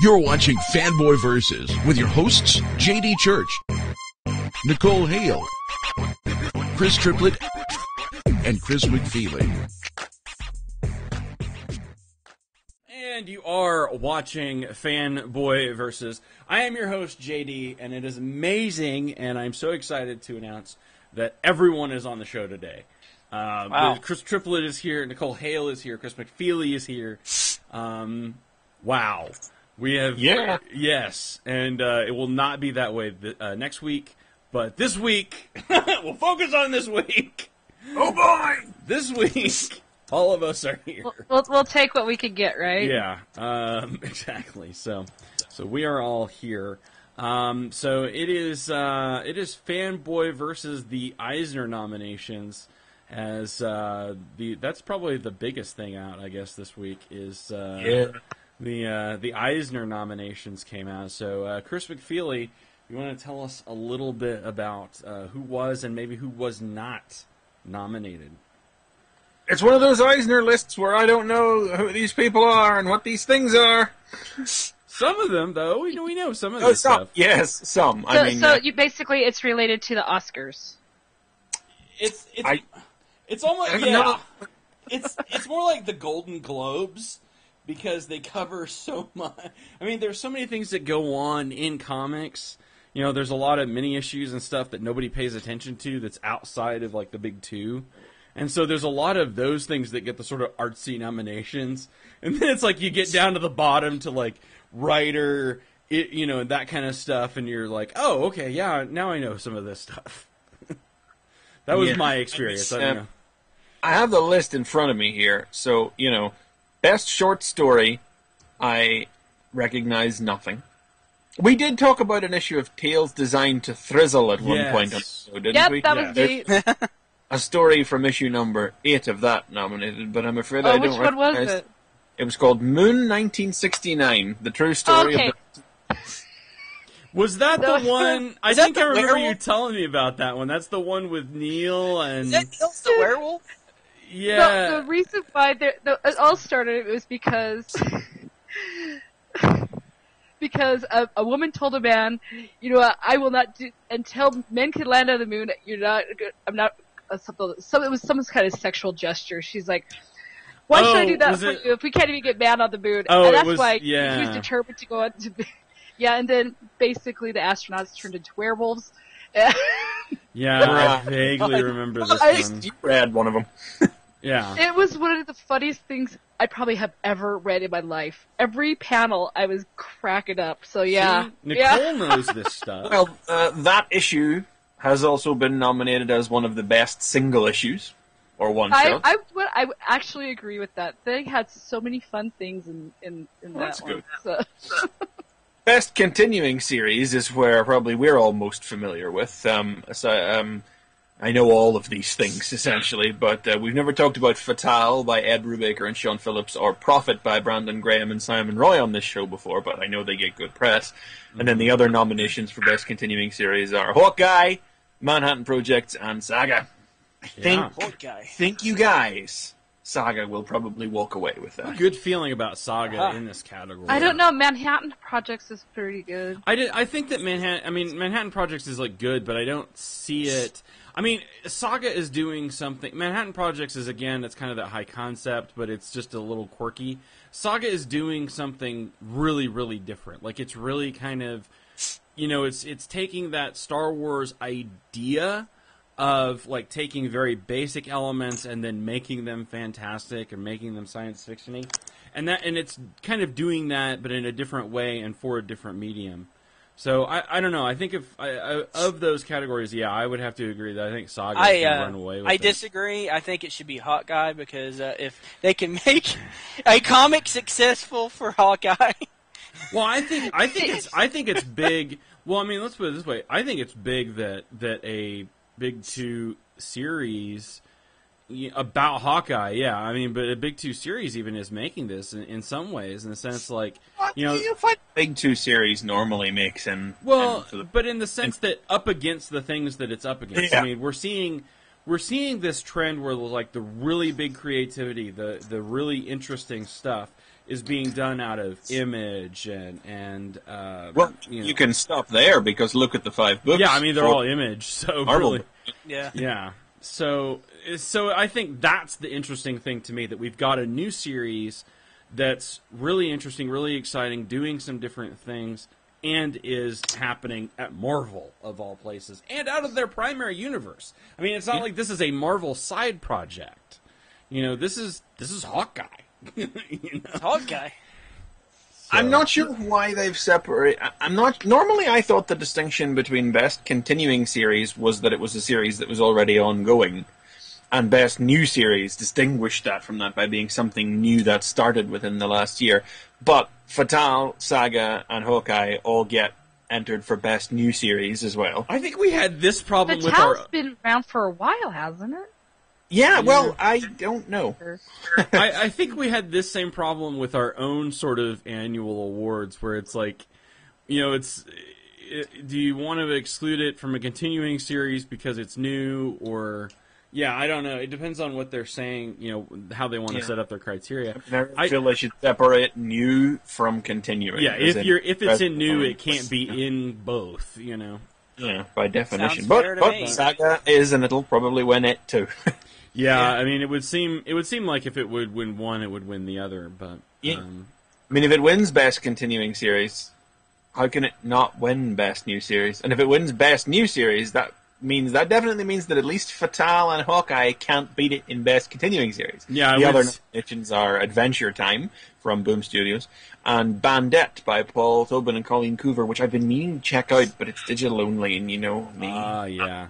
You're watching Fanboy Versus with your hosts, JD Church, Nicole Hale, Chris Triplett, and Chris McFeely. And you are watching Fanboy Versus. I am your host, JD, and it is amazing, and I'm so excited to announce that everyone is on the show today. Wow. Chris Triplett is here, Nicole Hale is here, Chris McFeely is here. Wow. We have... Yeah. Yes, and it will not be that way next week, but this week, we'll focus on this week. Oh boy! This week, all of us are here. We'll take what we can get, right? Yeah, exactly. So we are all here. So it is Fanboy versus the Eisner nominations. As that's probably the biggest thing out, I guess, this week is the Eisner nominations came out. So Chris McFeely, you want to tell us a little bit about who was and maybe who was not nominated? It's one of those Eisner lists where I don't know who these people are and what these things are. Some of them, though, we know some of this stuff. Yes, some. You basically, it's related to the Oscars. It's almost It's more like the Golden Globes because they cover so much. I mean, there's so many things that go on in comics. You know, there's a lot of mini issues and stuff that nobody pays attention to that's outside of like the big two. And so there's a lot of those things that get the sort of artsy nominations. And then it's like you get down to the bottom to like writer, and that kind of stuff. And you're like, oh, okay, yeah, now I know some of this stuff. That was my experience. I don't know. I have the list in front of me here. So, best short story, I recognize nothing. We did talk about an issue of Tales Designed to Thrizzle at one point, didn't we? That was me. A story from issue number 8 of that nominated, but I'm afraid I don't recognize. Which one was it? It was called Moon 1969, the true story of the... Was that the one? I think I remember you telling me about that one. That's the one with Neil and... Is that Neil's the werewolf? Yeah. The reason why it all started was because a woman told a man, I will not do until men can land on the moon. You're not. I'm not. It was some kind of sexual gesture. She's like, why should I do that for you if we can't even get man on the moon? And that's why he was determined to go on to. Yeah, and then basically the astronauts turned into werewolves. Yeah, I vaguely remember this one. You read one of them. Yeah. It was one of the funniest things I probably have ever read in my life. Every panel, I was cracking up. So, yeah. See, Nicole knows this stuff. Well, that issue has also been nominated as one of the best single issues, or one shot. I actually agree with that. They had so many fun things in That's that one. good. So. Best continuing series is where probably we're all most familiar with. I know all of these things, essentially, but we've never talked about Fatale by Ed Brubaker and Sean Phillips, or Prophet by Brandon Graham and Simon Roy on this show before, but I know they get good press. And then the other nominations for Best Continuing Series are Hawkeye, Manhattan Project, and Saga. I think you guys, Saga will probably walk away with that. Good feeling about Saga in this category. I don't know. Manhattan Projects is pretty good. I think that Manhattan Projects is like good, but I don't see it. I mean, Saga is doing something. Manhattan Projects is, again, it's kind of that high concept, but it's just a little quirky. Saga is doing something really, really different. Like, it's really kind of, it's taking that Star Wars idea of, like, taking very basic elements and then making them fantastic and making them science fiction-y. And it's kind of doing that, but in a different way and for a different medium. So, I don't know. I think of those categories, I would have to agree that I think Saga can run away with it. I disagree. I think it should be Hawkeye because if they can make a comic successful for Hawkeye. Well, I think it's big. Well, I mean, let's put it this way. I think it's big that a Big Two series about Hawkeye, yeah. I mean, but a Big Two series even is making this in some ways, in the sense like, you find Big Two series normally makes in. Well, but in the sense that up against the things that it's up against. Yeah. I mean, we're seeing this trend where like the really big creativity, the really interesting stuff is being done out of Image and Well, you know. you can stop there because look at the 5 books. Yeah, I mean they're all Image, so Marvel. really, yeah. So I think that's the interesting thing to me, that we've got a new series that's really interesting, really exciting, doing some different things, and is happening at Marvel, of all places, and out of their primary universe. I mean, it's not like this is a Marvel side project. You know, this is Hawkeye. You know? Hawkeye. I'm not sure why they've separated. Normally, I thought the distinction between best continuing series was that it was a series that was already ongoing, and best new series distinguished that from that by being something new that started within the last year. But Fatale, Saga, and Hawkeye all get entered for best new series as well. I think we had this problem with Fatale's been around for a while, hasn't it? Yeah, well, I don't know. I think we had this same problem with our own sort of annual awards, where it's like, you know, do you want to exclude it from a continuing series because it's new, or... Yeah, I don't know. It depends on what they're saying, you know, how they want to set up their criteria. I feel they should separate new from continuing. Yeah, if it's in new, it can't be in both, you know. Yeah, by definition. Sounds But fair to me. Saga is, and it'll probably win it too. Yeah, I mean, it would seem like if it would win one, it would win the other. But yeah. I mean, if it wins best continuing series, how can it not win best new series? And if it wins best new series, that definitely means that at least Fatale and Hawkeye can't beat it in best continuing series. Yeah, the other nominations are Adventure Time from Boom Studios and Bandette by Paul Tobin and Colleen Coover, which I've been meaning to check out, but it's digital only, and you know me. Yeah.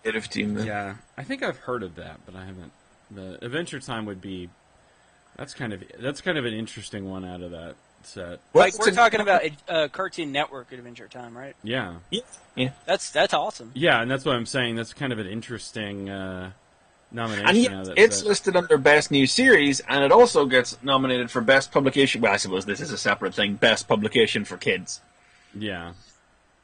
Bit of team. Yeah, I think I've heard of that, but I haven't. The Adventure Time would be that's kind of an interesting one out of that set. Like, we're talking about Cartoon Network Adventure Time, right? Yeah. Yeah. That's awesome. Yeah, and that's what I'm saying. That's kind of an interesting nomination. And out of that it's set. listed under Best New Series, and it also gets nominated for Best Publication. Well, I suppose this is a separate thing. Best Publication for Kids. Yeah.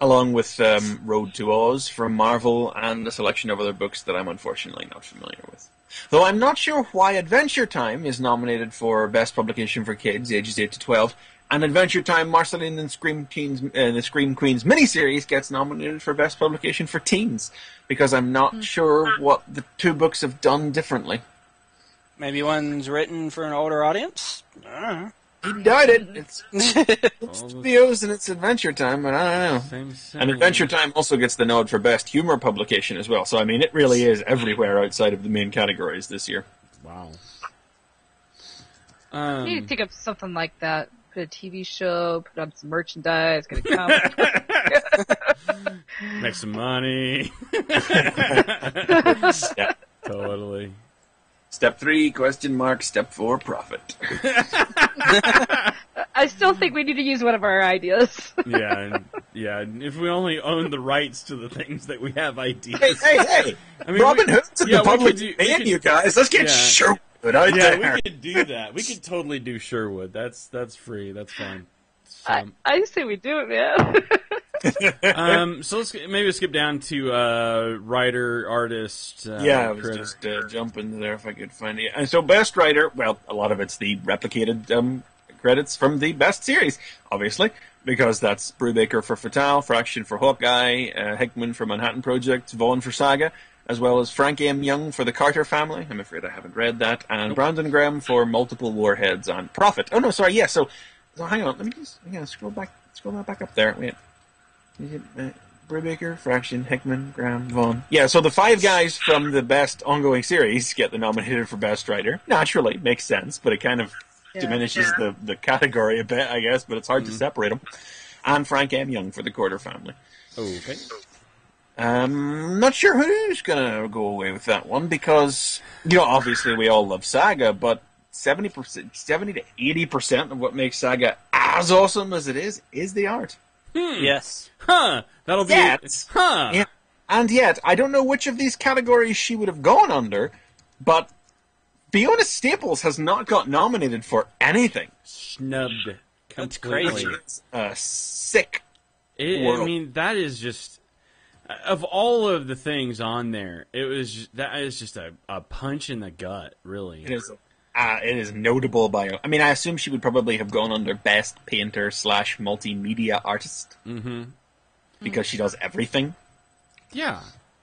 Along with Road to Oz from Marvel and a selection of other books that I'm unfortunately not familiar with. Though I'm not sure why Adventure Time is nominated for Best Publication for Kids, ages 8 to 12, and Adventure Time Marceline and the Scream Queens miniseries gets nominated for Best Publication for Teens, because I'm not sure what the two books have done differently. Maybe one's written for an older audience? I don't know. I doubt it. It's Studios and it's Adventure Time, but I don't know. Same And Adventure Time also gets the nod for Best Humor Publication as well, so I mean, it really is everywhere outside of the main categories this year. Wow. You need to think of something like that. Put a TV show, put up some merchandise, get a comic. Make some money. Yeah. Totally. Step 3, ? Step 4, profit. I still think we need to use one of our ideas. Yeah. If we only own the rights to the things that we have ideas. Hey! I mean, Robin Hood's in the public we domain, could- you guys. Let's get Sherwood out Yeah, there. we could do that. We could totally do Sherwood. That's free. That's fine. So, I say we do it, man. so let's maybe skip down to writer, artist. I was critic. just jumping there if I could find it. And so Best Writer, well, a lot of it's the replicated credits from the Best Series, obviously, because that's Brubaker for Fatale, Fraction for Hawkeye, Hickman for Manhattan Project, Vaughn for Saga, as well as Frank M. Young for The Carter Family. I'm afraid I haven't read that. And Brandon Graham for Multiple Warheads on Profit. Oh, no, sorry, yeah, so hang on, let me just scroll back up there. Wait. Brubaker, Fraction, Hickman, Graham, Vaughn. Yeah, so the 5 guys from the Best Ongoing Series get the nominated for Best Writer. Naturally, makes sense, but it kind of diminishes the category a bit, I guess, but it's hard to separate them. And Frank M. Young for The Carter Family. Okay. Not sure who's going to go away with that one, because, obviously we all love Saga, but 70 to 80% of what makes Saga as awesome as it is the art. Yes. Huh. That'll be... Yeah. And yet, I don't know which of these categories she would have gone under, but Fiona Staples has not got nominated for anything. Snubbed. That's completely. crazy. It's sick. I mean, that is just... Of all of the things on there, that is just a punch in the gut, really. It is. it is notable by. I mean, I assume she would probably have gone under Best Painter / Multimedia Artist because she does everything. Yeah,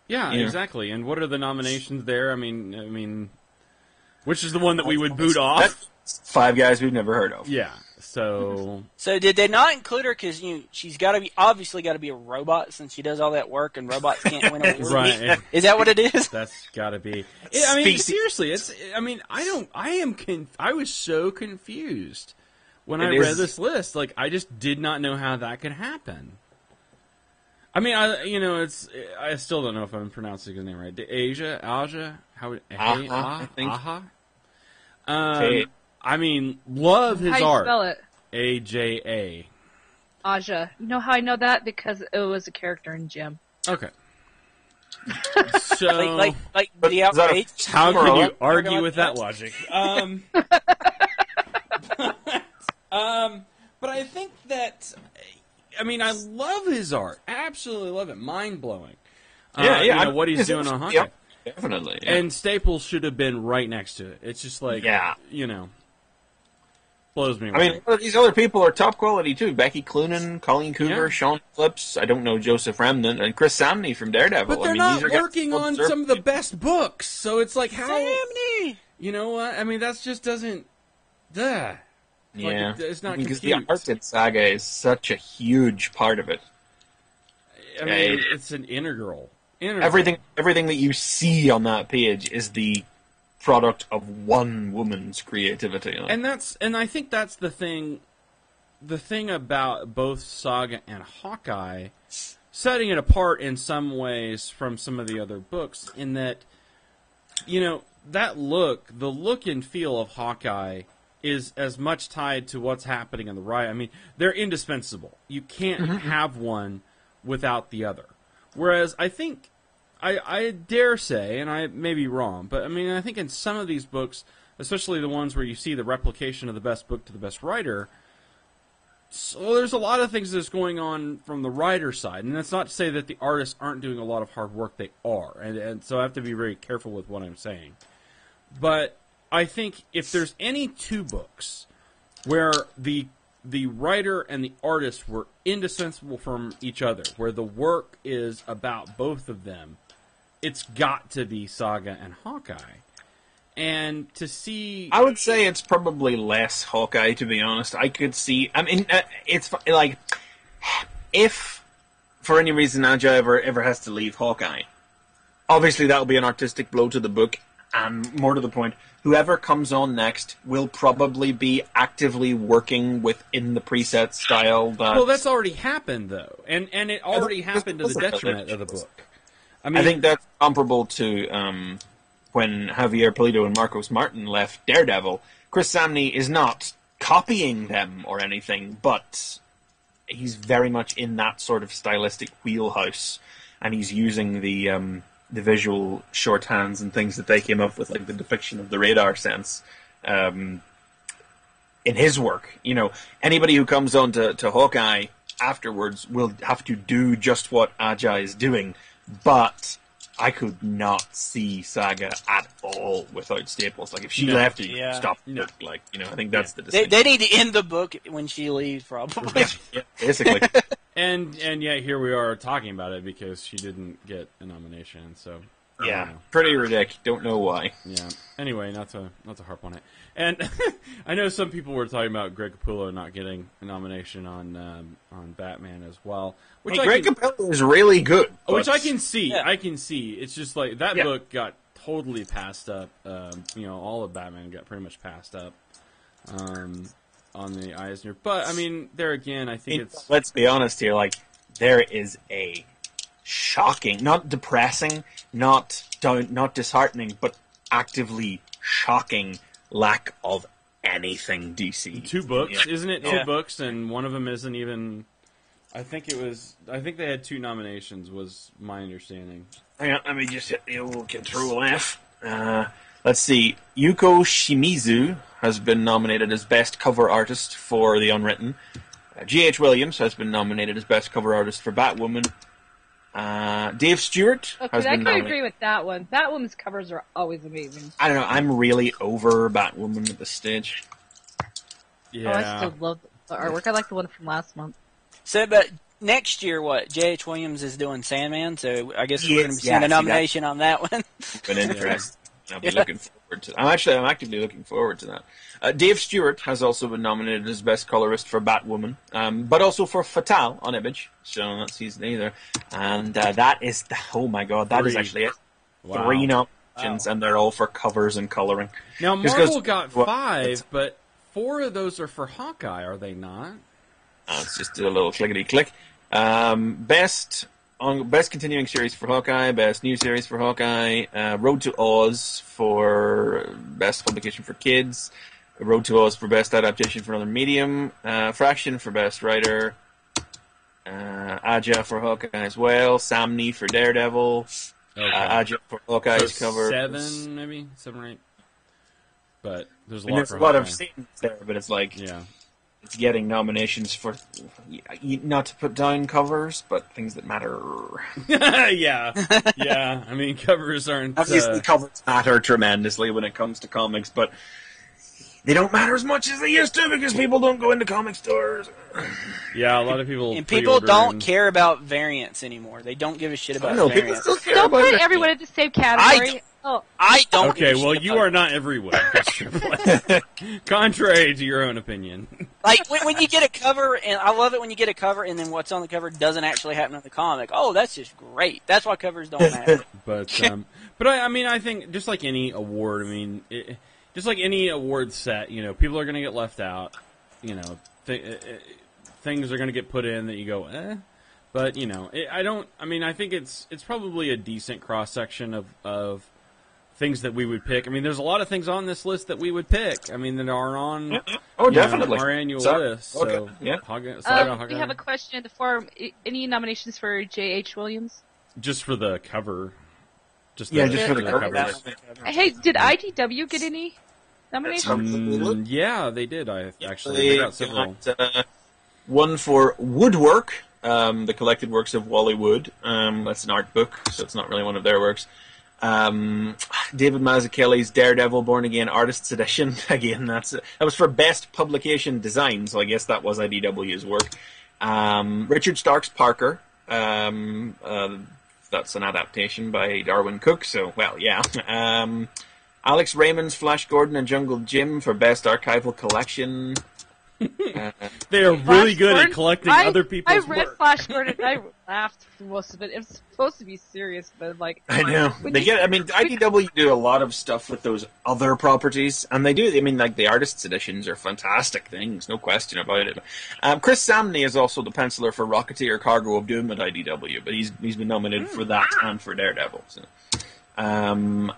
exactly. And what are the nominations there? I mean, which is the one that we would boot off? That's 5 guys we've never heard of. Yeah. So did they not include her because she's obviously got to be a robot since she does all that work and robots can't win awards? Right. Is that what it is? That's got to be. I mean, seriously, it's. I mean, I was so confused when I read this list. Like, I just did not know how that could happen. I mean, I still don't know if I'm pronouncing his name right. Aja, I think. I mean, love his How you art. spell it? Aja. Aja. You know how I know that? Because it was a character in Gym. Okay. So, like the outrage. how can you argue with that logic? But I think that, I mean, I love his art. Absolutely love it. Mind blowing. What he's doing on Hawkeye. Yep, definitely. Yeah. And Staples should have been right next to it. It's just like, blows me away. I mean, these other people are top quality too. Becky Cloonan, Colleen Coover, Sean Phillips. I don't know Joseph Remnant and Chris Samney from Daredevil. But they're not working on some of the best books, so it's like how. Samney. You know what? I mean, that just doesn't. Duh. Yeah, it's not because compute. the art in Saga is such a huge part of it. I mean, it's an integral. Everything that you see on that page is the product of one woman's creativity. And I think that's the thing. The thing about both Saga and Hawkeye, setting it apart in some ways from some of the other books, in that, the look and feel of Hawkeye is as much tied to what's happening on the right. I mean, they're indispensable. You can't have one without the other. Whereas I think, I dare say, and I may be wrong, but I mean, I think in some of these books, especially the ones where you see the replication of the best book to the best writer, so there's a lot of things that's going on from the writer side. And that's not to say that the artists aren't doing a lot of hard work. They are. And so I have to be very careful with what I'm saying. But I think if there's any two books where the writer and the artist were indispensable from each other, where the work is about both of them, it's got to be Saga and Hawkeye. And to see... I would say it's probably less Hawkeye, to be honest. I could see... I mean, it's like... If, for any reason, Aja ever has to leave Hawkeye, obviously that'll be an artistic blow to the book, and more to the point, whoever comes on next will probably be actively working within the preset style that... Well, that's already happened, though. And it already happened to the detriment of the book. I think that's comparable to when Javier Pulido and Marcos Martin left Daredevil. Chris Samney is not copying them or anything, but he's very much in that sort of stylistic wheelhouse, and he's using the visual shorthands and things that they came up with, like the depiction of the radar sense, in his work. Anybody who comes on to Hawkeye afterwards will have to do just what Aja is doing, but I could not see Saga at all without Staples. Like, if she left, it stopped. No. Like, I think that's the decision. They need to end the book when she leaves, probably. Yeah, basically. And yet here we are talking about it because she didn't get a nomination. So yeah, pretty ridiculous. Don't know why. Yeah. Anyway, not to harp on it. And I know some people were talking about Greg Capullo not getting a nomination on Batman as well. Which Greg Capullo is really good. Which I can see. Yeah. I can see. It's just like that book got totally passed up. All of Batman got pretty much passed up. On the Eisner. But, I mean, there again, I think it's... Let's be honest here, there is a shocking, not depressing, not disheartening, but actively shocking lack of anything DC. 2 books, isn't it? 2 books, and one of them isn't even... I think they had 2 nominations, was my understanding. Hang on, let me just hit the old Control F. Let's see. Yuko Shimizu has been nominated as Best Cover Artist for The Unwritten. G.H. Williams has been nominated as Best Cover Artist for Batwoman. Dave Stewart Okay, has I been can nominated. agree with that one. Batwoman's covers are always amazing. I don't know. I'm really over Batwoman at this stage. Yeah. Oh, I still love the artwork. I like the one from last month. So, but next year, what? J.H. Williams is doing Sandman, so I guess we're going to be seeing a see, nomination on that one. But interest. I'll be looking forward to. I'm actively looking forward to that. Dave Stewart has also been nominated as best colorist for Batwoman, but also for Fatale on Image. So that's season either, and that is oh my god, that is actually it. Wow. 3 nominations, and they're all for covers and coloring. Now, Just Marvel 'cause- got well, 5, but 4 of those are for Hawkeye, are they not? Let's just do a little clickety click. Best continuing series for Hawkeye, best new series for Hawkeye, Road to Oz for best publication for kids, Road to Oz for best adaptation for another medium, Fraction for best writer, Aja for Hawkeye as well, Sam Neill for Daredevil, Aja for Hawkeye's So cover. 7, maybe? 7 or 8? But there's a I mean, lot there's for a lot Hawkeye. of scenes there, but it's like Yeah. it's getting nominations for not to put down covers, but things that matter. Yeah. Yeah. I mean, covers aren't... Obviously, covers matter tremendously when it comes to comics, but they don't matter as much as they used to because people don't go into comic stores. yeah, a lot of people And people pre-order don't and- care about variants anymore. They don't give a shit I about know people variants. still care Don't about put it. everyone in the same category. Oh, I don't. Okay, give a well, shit you about are not everywhere, Christopher. Contrary to your own opinion. Like when you get a cover, and I love it when you get a cover, and then what's on the cover doesn't actually happen in the comic. Oh, that's just great. That's why covers don't matter. But I mean, I think just like any award, I mean, just like any award set, you know, people are going to get left out. You know, things are going to get put in that you go, eh. But you know, I think it's probably a decent cross section of things that we would pick. I mean, there's a lot of things on this list that we would pick. I mean, that are on definitely our annual Sorry. list. So Okay. Yeah. we have a question in the forum. Any nominations for J.H. Williams? just for the cover. Just Yeah, the, just for the cover. covers. Hey, did IDW get any nominations? Yeah, they did. They got several. One for Woodwork, the collected works of Wally Wood. That's an art book, so it's not really one of their works. David Mazzucchelli's Daredevil Born Again Artists Edition. Again, that was for best publication design, so I guess that was IDW's work. Richard Stark's Parker. That's an adaptation by Darwin Cook, so, well, yeah. Alex Raymond's Flash Gordon and Jungle Jim for best archival collection. They are really good at collecting other people's I read work. Flash Gordon and I laughed for most of it. It was supposed to be serious, but like... I know. IDW do a lot of stuff with those other properties, and they do. I mean, like, the artists' editions are fantastic things, no question about it. Chris Samney is also the penciler for Rocketeer Cargo of Doom at IDW, but he's been nominated for that and for Daredevil. So. And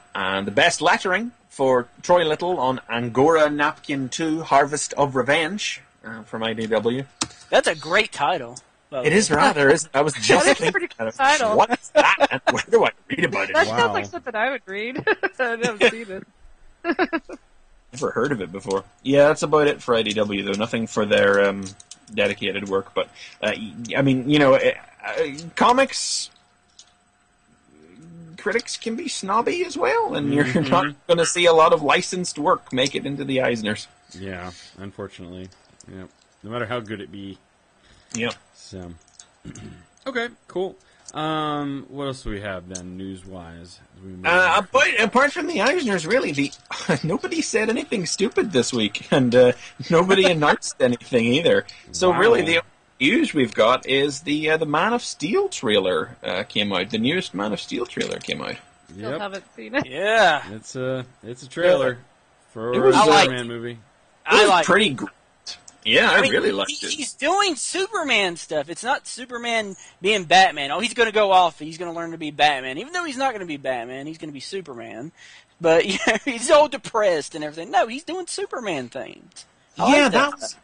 the best lettering for Troy Little on Angora Napkin 2 Harvest of Revenge from IDW. That's a great title. Well, It is rather, isn't it? I was just That's a thinking pretty about it. good title. What is that? And where do I read about it? That Wow. sounds like something I would read. I've never seen it. Never heard of it before. Yeah, that's about it for IDW, though. Nothing for their dedicated work. But, I mean, you know, comics critics can be snobby as well, and you're not going to see a lot of licensed work make it into the Eisners. Yeah, unfortunately. Yeah. No matter how good it be. Yeah. So, okay, cool. What else do we have then, news-wise? But apart from the Eisners, really, nobody said anything stupid this week, and nobody announced anything either. So Wow. really, the news we've got is the Man of Steel trailer came out. The newest Man of Steel trailer came out. Still haven't seen it. yeah. It's a trailer for It was, a I like Superman movie. It was pretty great. Yeah, I mean, really liked it. He's doing Superman stuff. It's not Superman being Batman. Oh, he's going to go off. He's going to learn to be Batman. Even though he's not going to be Batman, he's going to be Superman. But you know, he's all depressed and everything. No, he's doing Superman things. I like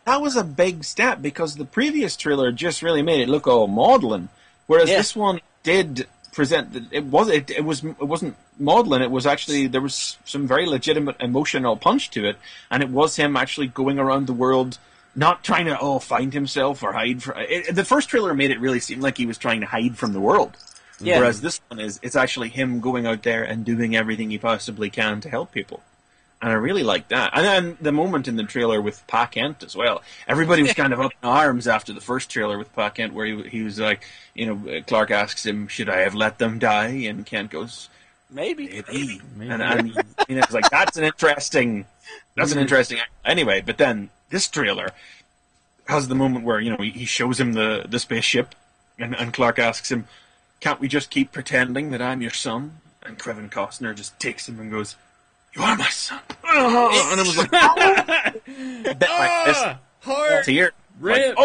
that was a big step because the previous trailer just really made it look all maudlin, whereas Yeah. this one did present that it wasn't maudlin. It was actually there was some very legitimate emotional punch to it, and it was him actually going around the world. Not trying to find himself or hide from. The first trailer made it really seem like he was trying to hide from the world, Yeah. Whereas this one it's actually him going out there and doing everything he possibly can to help people. And I really like that. And then the moment in the trailer with Pa Kent as well. Everybody was kind of up in arms after the first trailer with Pa Kent, where he was like, Clark asks him, "Should I have let them die?" And Kent goes, Maybe. And it's like, that's an interesting. Anyway, but then this trailer has the moment where he shows him the spaceship, and Clark asks him, "Can't we just keep pretending that I'm your son?" And Kevin Costner just takes him and goes, "You are my son." And it was like, heart, tear, rip.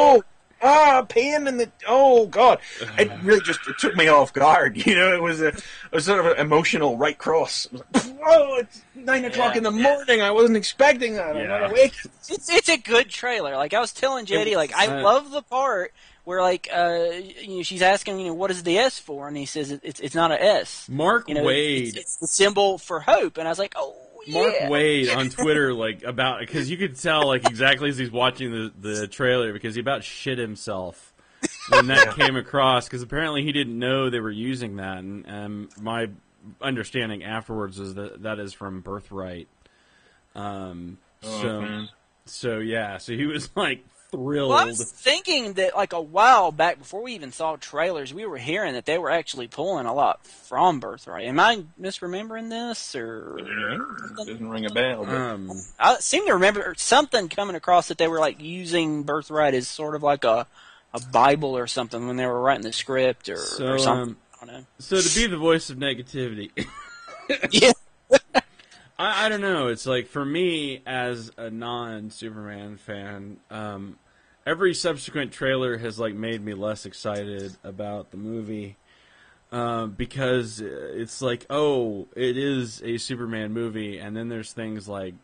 pain in the. Oh God! It really it took me off guard. It was a sort of an emotional right cross. It was like, it's 9 o'clock in the morning. I wasn't expecting that. I'm not awake. It's a good trailer. Like I was telling JD, I love the part where she's asking, what is the S for? And he says it's not an S. Mark Wade. It's the symbol for hope. And I was like, Mark Wade on Twitter, because you could tell, exactly as he's watching the trailer, because he about shit himself when that came across, because apparently he didn't know they were using that, and my understanding afterwards is that is from Birthright. So he was thrilled. Well, I was thinking that a while back, before we even saw trailers, we were hearing that they were actually pulling a lot from Birthright. Am I misremembering this, or doesn't ring a bell? I seem to remember something coming across that they were using Birthright as sort of like a Bible or something when they were writing the script or something. I don't know. So to be the voice of negativity, yeah. I don't know. It's for me as a non-Superman fan, every subsequent trailer has made me less excited about the movie, because it's it is a Superman movie, and then there's things like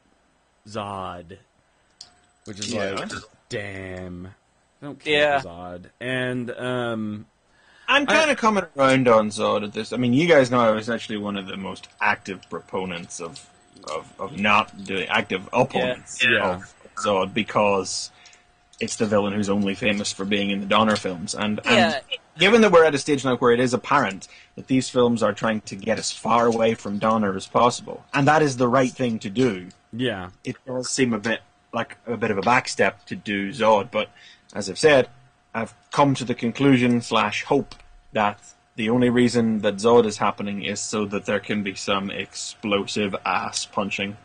Zod, which is damn, I don't care for Zod, and I'm kind of coming around on Zod at this. I mean, you guys know I was actually one of the most active proponents of not doing active opponents of Zod, because it's the villain who's only famous for being in the Donner films. And given that we're at a stage now where it is apparent that these films are trying to get as far away from Donner as possible, and that is the right thing to do, it does seem a bit like a bit of a backstep to do Zod. But as I've said, I've come to the conclusion / hope that the only reason that Zod is happening is so that there can be some explosive ass punching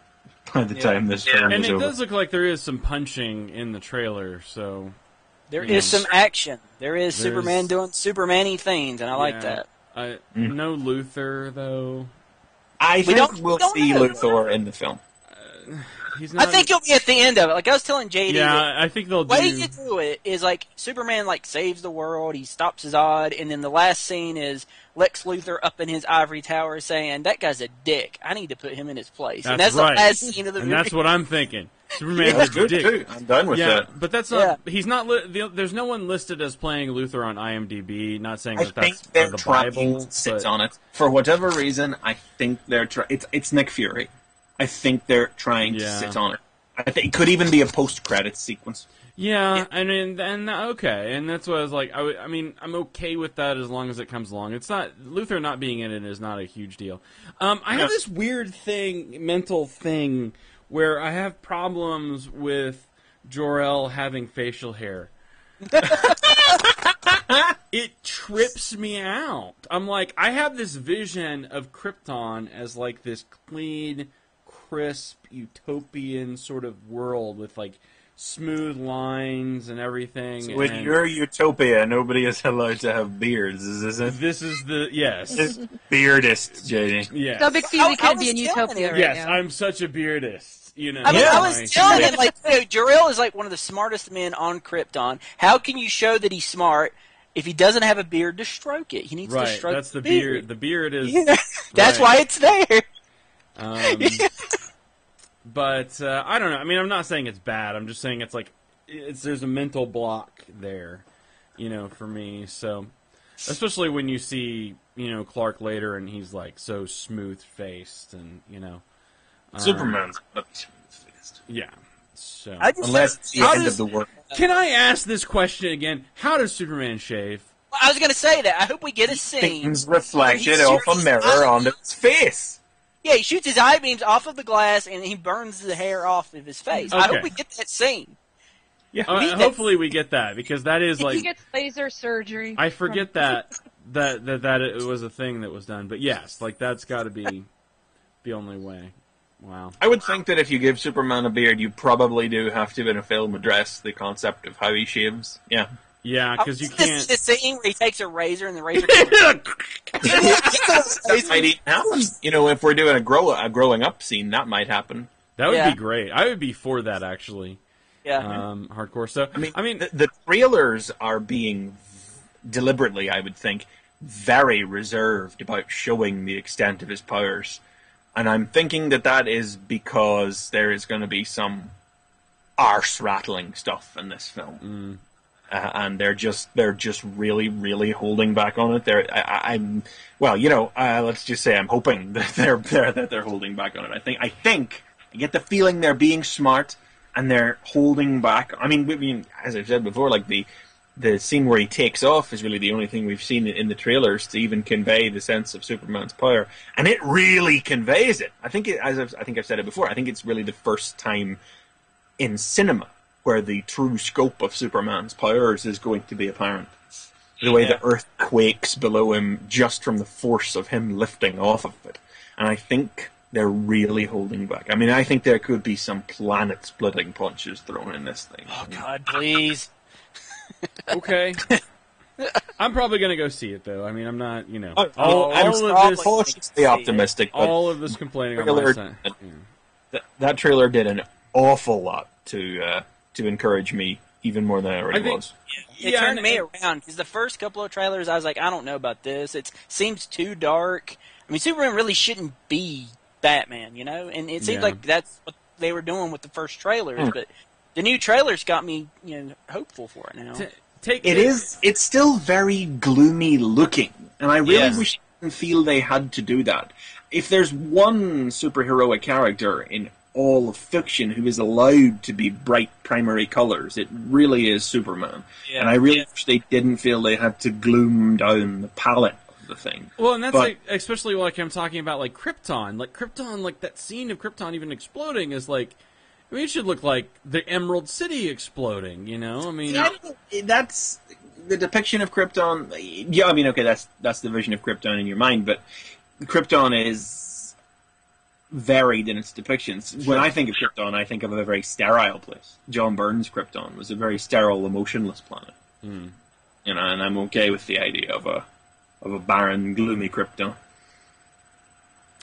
by the time this film is over. And it does look like there is some punching in the trailer, so... There is some action. There's Superman doing Superman-y things, and I like that. No Luthor, though. I think we'll see Luthor in the film. I think he'll be at the end of it. I was telling JD, I think they'll the way you do it is Superman saves the world, he stops Zod, and then the last scene is Lex Luthor up in his ivory tower saying, "That guy's a dick. I need to put him in his place." And that's right. The last scene of the movie. And that's what I'm thinking. Superman's a dick. Too. I'm done with that. But that's not. He's not. There's no one listed as playing Luthor on IMDb. Not saying that's the Bible. Sits on it for whatever reason. I think they're it's Nick Fury. I think they're trying to sit on it. I think it could even be a post-credits sequence. Yeah, and okay, and that's what I was like. I mean, I'm okay with that as long as it comes along. It's not Luthor not being in it is not a huge deal. I have this weird mental thing, where I have problems with Jor-El having facial hair. It trips me out. I'm I have this vision of Krypton as this clean, crisp, utopian sort of world with smooth lines and everything. So in your utopia, nobody is allowed to have beards, is it? This is yes. Beardist, JD. Yes. No big thing, we can't be in utopia right yes, now. I'm such a beardist. I was telling him, Jor-El is one of the smartest men on Krypton. How can you show that he's smart if he doesn't have a beard to stroke it? He needs to stroke that's the beard. The beard is... That's why it's there. But I don't know. I mean, I'm not saying it's bad. I'm just saying there's a mental block there, for me. So, especially when you see, Clark later and he's so smooth faced and Superman's not smooth faced. Yeah. So unless it's the end of the work. Can I ask this question again? How does Superman shave? I was going to say that. I hope we get a scene. Things reflected off a mirror onto his face. Yeah, he shoots his eye beams off of the glass, and he burns the hair off of his face. Okay. I hope we get that scene. Yeah, hopefully we get that, because that is like... He gets laser surgery. I forget that it was a thing that was done. But yes, like, that's got to be the only way. Wow. I would think that if you give Superman a beard, you probably do have to, in a film, address the concept of how he shaves. Yeah. Yeah, because you can't... The scene where he takes a razor and the razor... might happen. You know, if we're doing a growing up scene, that might happen. That would be great. I would be for that, actually. Yeah. Hardcore. So, I mean the trailers are being deliberately, I would think, very reserved about showing the extent of his powers. And I'm thinking that is because there is going to be some arse-rattling stuff in this film. And they're just really, really holding back on it. Let's just say I'm hoping that they're holding back on it. I get the feeling they're being smart and they're holding back. I mean, as I've said before, like the scene where he takes off is really the only thing we've seen in the trailers to even convey the sense of Superman's power, and it really conveys it. I think I've said it before. I think it's really the first time in cinema where the true scope of Superman's powers is going to be apparent. The way the Earth quakes below him just from the force of him lifting off of it. And I think they're really holding back. I mean, I think there could be some planet-splitting punches thrown in this thing. Oh, God, please. Okay. I'm probably going to go see it, though. I mean, I'm not, I'm cautiously optimistic. All of this complaining on my side. That trailer did an awful lot to encourage me even more than I already was. It turned me around, because the first couple of trailers, I was like, I don't know about this. It seems too dark. I mean, Superman really shouldn't be Batman, And it seems like that's what they were doing with the first trailers, but the new trailers got me, hopeful for it now. It's still very gloomy looking, and I really wish I didn't feel they had to do that. If there's one superheroic character in all of fiction who is allowed to be bright primary colors, it really is Superman. Yeah. And I really wish they didn't feel they had to gloom down the palette of the thing. Well, and that's especially like I'm talking about, like Krypton. Like Krypton, like that scene of Krypton even exploding is like, I mean, it should look like the Emerald City exploding, I mean, that's the depiction of Krypton. Yeah, I mean, okay, that's the vision of Krypton in your mind, but Krypton is varied in its depictions. When I think of Krypton, I think of a very sterile place. John Byrne's Krypton was a very sterile, emotionless planet. And I'm okay with the idea of a barren, gloomy Krypton.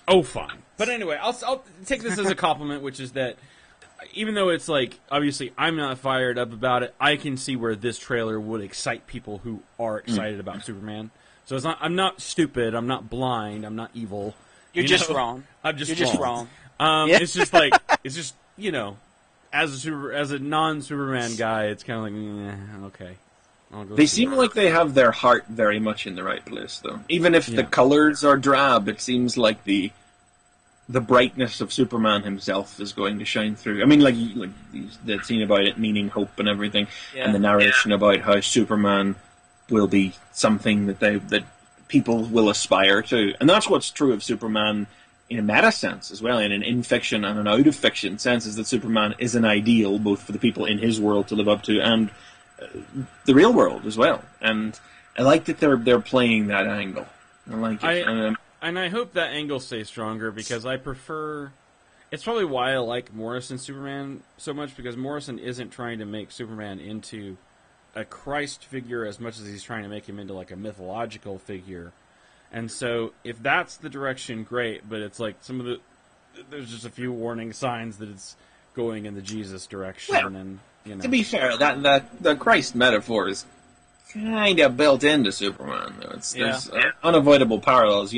Oh, fine. But anyway, I'll take this as a compliment, which is that even though it's like, obviously I'm not fired up about it, I can see where this trailer would excite people who are excited about Superman. So it's not, I'm not stupid, I'm not blind, I'm not evil. You're just wrong. I'm just You're wrong. just wrong. It's just like, as a non-Superman guy, it's kind of like, okay. They seem like they have their heart very much in the right place, though. Even if the colors are drab, it seems like the brightness of Superman himself is going to shine through. I mean, like the scene about it meaning hope and everything, and the narration about how Superman will be something that people will aspire to. And that's what's true of Superman in a meta sense as well, in an in-fiction and an out-of-fiction sense, is that Superman is an ideal both for the people in his world to live up to and the real world as well. And I like that they're playing that angle. I like it. And I hope that angle stays stronger, because I prefer... It's probably why I like Morrison's Superman so much, because Morrison isn't trying to make Superman into a Christ figure as much as he's trying to make him into like a mythological figure. And so if that's the direction, great, but it's like there's just a few warning signs that it's going in the Jesus direction. Well, and to be fair, that the Christ metaphor is kind of built into Superman, though. There's unavoidable parallels,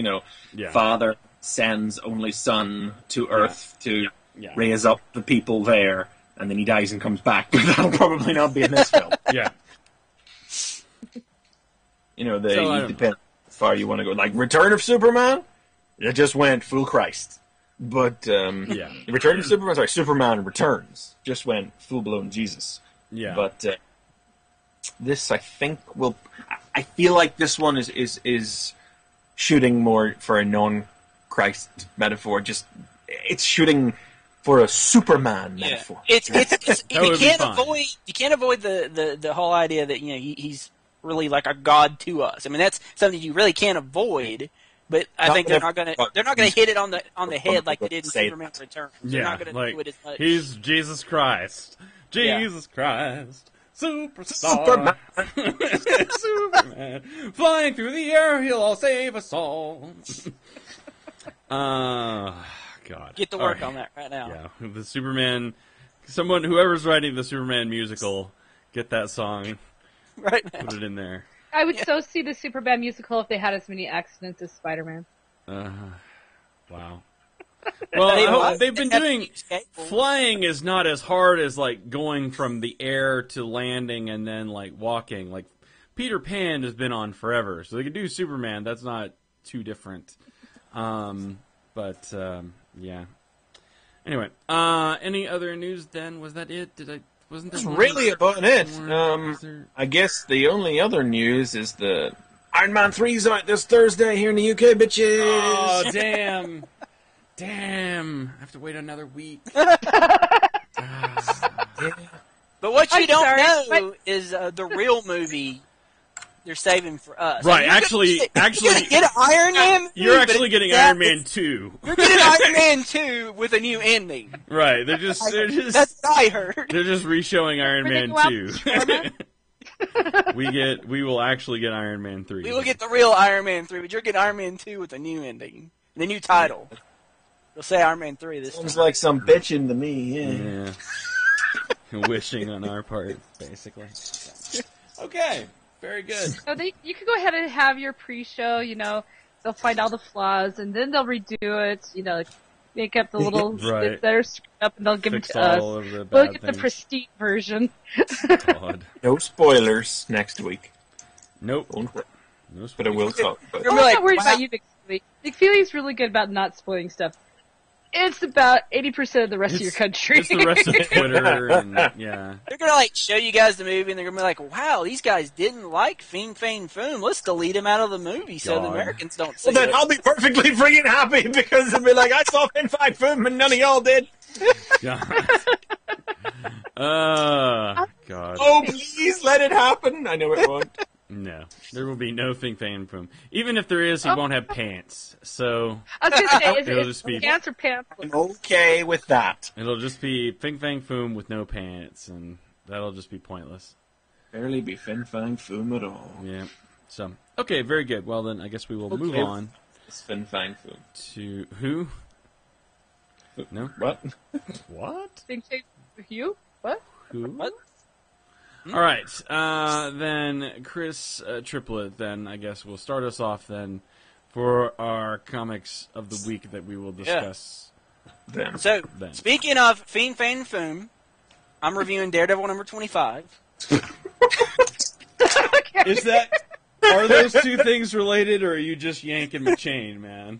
Father sends only Son to Earth to raise up the people there, and then he dies and comes back, but that'll probably not be in this film. Yeah. Depend how far you want to go. Like, Return of Superman, it just went full Christ. But, Return of Superman, Superman Returns just went full-blown Jesus. Yeah. But, this, I think, will... I feel like this one is shooting more for a non-Christ metaphor. Just it's shooting for a Superman metaphor. It's you can't avoid the whole idea that he's really like a god to us. I mean, that's something you really can't avoid. But I think they're not gonna hit it on the head like they did in Superman Returns. They're not gonna do it as much. He's Jesus Christ. Jesus Christ. Superstar. Superman. Flying through the air, he'll save us all. God. Get to work on that right now. Yeah, the Superman. Whoever's writing the Superman musical, get that song. Right now. Put it in there. I would so see the Superman musical if they had as many accidents as Spider-Man. Wow. Well, they've been doing... Flying is not as hard as, like, going from the air to landing and then, like, walking. Like, Peter Pan has been on forever, so they could do Superman. That's not too different. Yeah. Anyway, any other news then? Was that it? That's really about it. I guess the only other news is the Iron Man 3's out this Thursday here in the UK, bitches. Oh, damn. Damn. I have to wait another week. But what you don't know is the real movie they're saving for us. Right, actually, you're gonna get an Iron Man. You're actually getting Iron Man 2. You're getting Iron Man 2 with a new ending. Right, they're just that's what I heard. They're just re-showing Iron Man 2. We will actually get Iron Man 3. We will get the real Iron Man 3, but you're getting Iron Man 2 with a new ending, the new title. They'll say Iron Man 3 this time. Sounds like some bitching to me. Yeah. Wishing on our part, basically. Okay. Very good. So you could go ahead and have your pre-show, they'll find all the flaws, and then they'll redo it, make up the little bits that are screwed up, and they'll give it to us. We'll get the prestige version. God. No spoilers next week. Nope. No spoilers. But I will talk about it. I'm not worried about you next week. Nick Feely's really good about not spoiling stuff. It's about 80% of the rest of your country. It's the rest of Twitter, and yeah. They're gonna show you guys the movie, and they're gonna be like, "Wow, these guys didn't like Fing Fang Foom. Let's delete him out of the movie so the Americans don't see it." Well, then I'll be perfectly freaking happy because they'll be like, "I saw Fing Fang Foom, and none of y'all did." God. Oh, please let it happen. I know it won't. No, there will be no Fing Fang Foom. Even if there is, he won't have pants. So I was going to say, it'll just be pants or pants? I'm okay with that. It'll just be Fing Fang Foom with no pants, and that'll just be pointless. Barely be Fing Fang Foom at all. Yeah. So okay, very good. Well then, I guess we will move on. It's Fing Fang Foom. To who? No. What? What? Fing Fang Hugh? What? Who? What? All right, then Chris Triplet, then I guess we'll start us off then for our comics of the week that we will discuss. Yeah. So, speaking of Fing Fang Foom, I'm reviewing Daredevil number 25. Are those two things related, or are you just yanking my chain, man?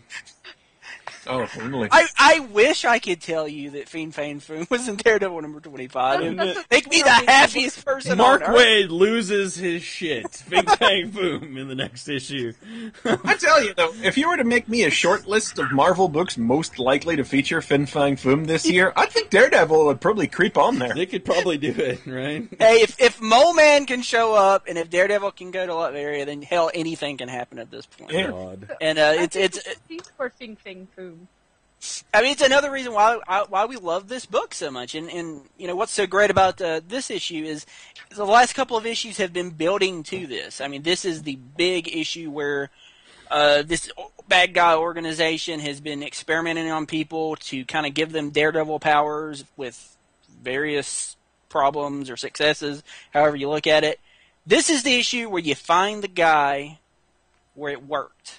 Oh, really? I wish I could tell you that Fiend Fang Foom was in Daredevil number 25. Make me the happiest person Mark on Earth. Waid loses his shit. Fiend Fang Foom in the next issue. I tell you, though, if you were to make me a short list of Marvel books most likely to feature Fin Fang Foom this year, I think Daredevil would probably creep on there. They could probably do it, right? Hey, if Mole Man can show up and if Daredevil can go to Latveria, then hell, anything can happen at this point. Yeah. God. And it's for Fing Fang Foom. I mean, it's another reason why we love this book so much. And you know, what's so great about this issue is the last couple of issues have been building to this. I mean, this is the big issue where this bad guy organization has been experimenting on people to kind of give them Daredevil powers with various problems or successes, however you look at it. This is the issue where you find the guy where it worked.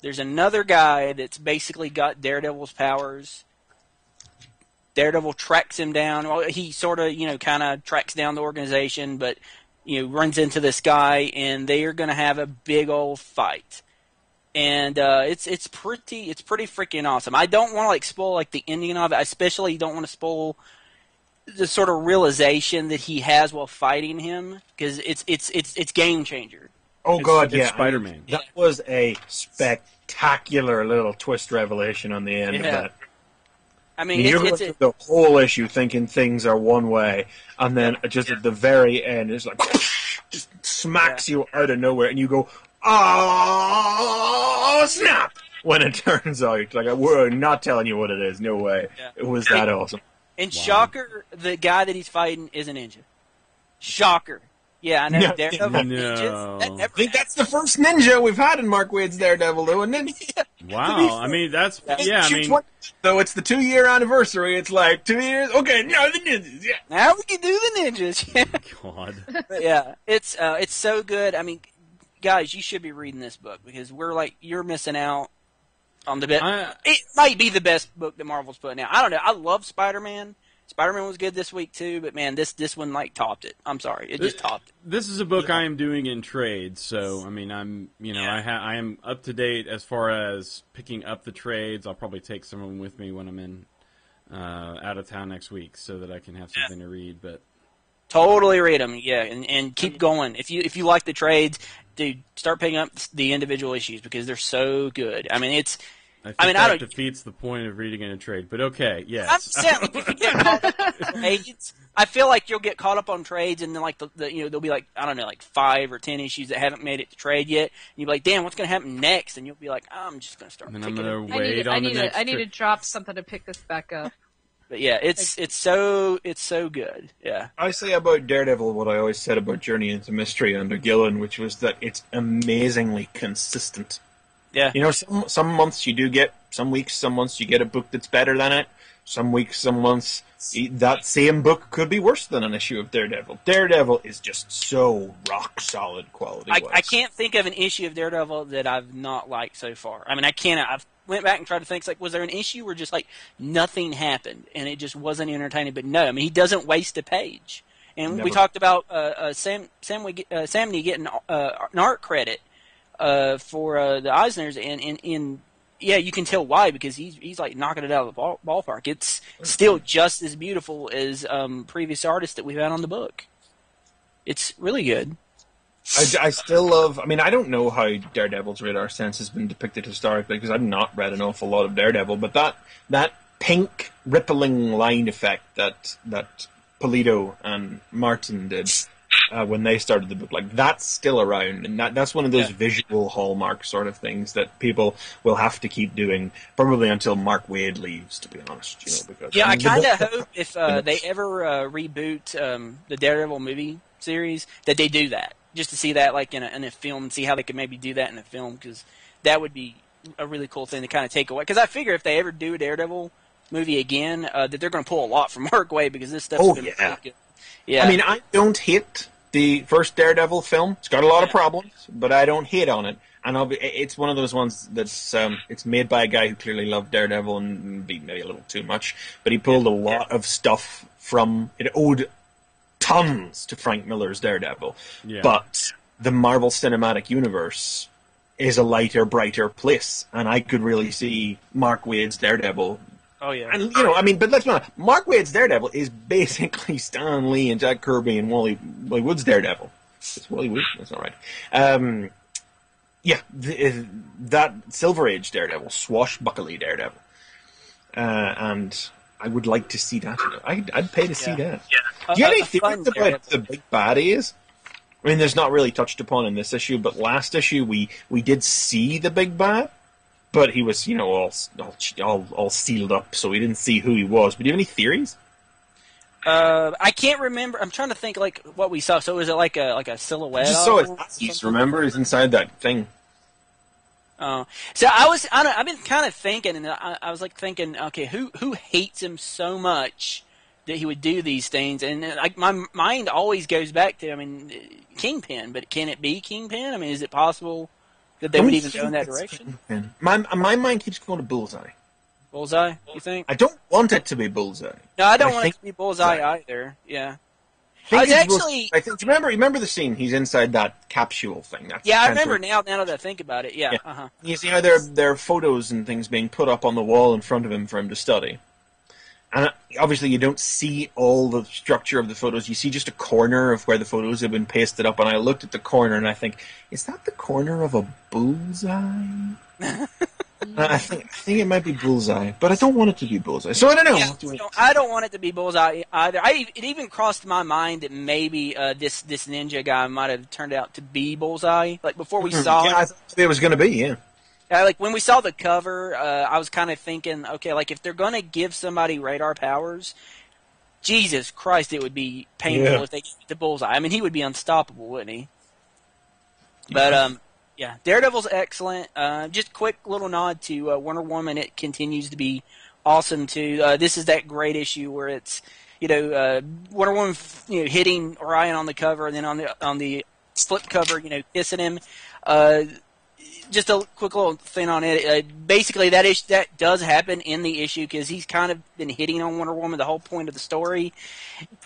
There's another guy that's basically got Daredevil's powers. Daredevil tracks him down. Well, he sort of, kind of tracks down the organization, but, runs into this guy, and they are going to have a big old fight. And it's pretty freaking awesome. I don't want to spoil the ending of it. I especially don't want to spoil the sort of realization that he has while fighting him, because it's game changer. Oh God, yeah, Spider-Man. That was a spectacular little twist revelation on the end of that. I mean, you're going through the whole issue thinking things are one way, and then just at the very end, it's like just smacks you out of nowhere, and you go, "Oh snap!" When it turns out, like, we're not telling you what it is. No way. Yeah. It was that awesome. And shocker, the guy that he's fighting is a ninja. Shocker. Yeah, I know. No. Daredevil I ninjas. think that's the first ninja we've had in Mark Waid's Daredevil, though, and then wow. I mean, that's though it's the 2-year anniversary. It's like 2 years. Okay, now the ninjas. Yeah, now we can do the ninjas. God. But yeah, it's so good. I mean, guys, you should be reading this book because you're missing out on the best. It might be the best book that Marvel's putting out. I don't know. I love Spider-Man. Spider-Man was good this week too, but man, this one topped it. I'm sorry, it just topped it. This is a book I am doing in trades, so I mean, I am up to date as far as picking up the trades. I'll probably take some of them with me when I'm in out of town next week, so that I can have something to read. But totally read them, yeah, and keep going. If you like the trades, dude, start picking up the individual issues because they're so good. I mean, that defeats the point of reading in a trade, but okay, yes. I'm saying, if you get caught up on trades, I feel like you'll get caught up on trades, and then there'll be like 5 or 10 issues that haven't made it to trade yet, and you'll be like, damn, what's going to happen next? And you'll be like, I'm just going to start. And I'm going to wait on the next. I need to drop something to pick this back up. But yeah, it's so good. Yeah. I say about Daredevil what I always said about Journey into Mystery under Gillen, which was that it's amazingly consistent. Yeah. You know, some months you do get, some weeks, some months you get a book that's better than it. Some weeks, some months, that same book could be worse than an issue of Daredevil. Daredevil is just so rock solid quality. I can't think of an issue of Daredevil that I've not liked so far. I mean, I can't. I've went back and tried to think, was there an issue where just nothing happened and it just wasn't entertaining? But no, I mean, he doesn't waste a page. And Never. We talked about Samney getting an art credit for the Eisners, and yeah, you can tell why, because he's knocking it out of the ballpark. It's still just as beautiful as previous artists that we've had on the book. It's really good. I still love. I mean, I don't know how Daredevil's radar sense has been depicted historically because I've not read an awful lot of Daredevil, but that pink rippling line effect that Polito and Martin did. When they started the book, that's still around, and that's one of those visual hallmark sort of things that people will have to keep doing probably until Mark Waid leaves. To be honest, because I kind of hope if they ever reboot the Daredevil movie series that they do that, just to see that in a film and see how they could maybe do that in a film, because that would be a really cool thing to kind of take away. Because I figure if they ever do a Daredevil movie again, that they're going to pull a lot from Mark Waid, because this stuff's been pretty good. Yeah. I mean, I don't hate the first Daredevil film. It's got a lot of problems, but I don't hate on it. And it's one of those ones that's it's made by a guy who clearly loved Daredevil and maybe a little too much, but he pulled a lot of stuff from it. Owed tons to Frank Miller's Daredevil, but the Marvel Cinematic Universe is a lighter, brighter place, and I could really see Mark Waid's Daredevil. Oh, yeah. And, I mean, but let's be honest, Mark Waid's Daredevil is basically Stan Lee and Jack Kirby and Wally Wood's Daredevil. It's Wally Wood? That's not right. That Silver Age Daredevil, swashbuckly Daredevil. And I would like to see that. I'd pay to see that. Yeah. Do you have any theories about the big baddies? I mean, there's not really touched upon in this issue, but last issue we did see the big bad. But he was, all sealed up, so we didn't see who he was. But do you have any theories? I can't remember. I'm trying to think what we saw. So was it like a silhouette? Just saw his eyes. Remember, he's inside that thing. So I've been kind of thinking, and I was thinking, okay, who hates him so much that he would do these things? And my mind always goes back to, Kingpin. But can it be Kingpin? I mean, is it possible that they would even go in that direction? My mind keeps going to Bullseye. Bullseye, you think? I don't want it to be Bullseye. No, I don't want it to be Bullseye either. Yeah. I was remember the scene? He's inside that capsule thing. I remember now that I think about it. Yeah. Uh-huh. You see how there are photos and things being put up on the wall in front of him for him to study. And obviously you don't see all the structure of the photos. You see just a corner of where the photos have been pasted up. And I looked at the corner and I think, is that the corner of a bullseye? I think it might be bullseye, but I don't want it to be bullseye. So I don't know. Yeah, I don't want it to be bullseye either. It even crossed my mind that maybe this ninja guy might have turned out to be bullseye. Like before we saw I thought it was going to be, yeah. Like when we saw the cover, I was kind of thinking, okay, like if they're going to give somebody radar powers, Jesus Christ, it would be painful if they gave it to bullseye. I mean, he would be unstoppable, wouldn't he? But yeah, Daredevil's excellent. Just quick little nod to Wonder Woman. It continues to be awesome too. This is that great issue where it's Wonder Woman hitting Orion on the cover, and then on the flip cover kissing him. Just a quick little thing on it. Basically, that does happen in the issue because he's kind of been hitting on Wonder Woman the whole point of the story.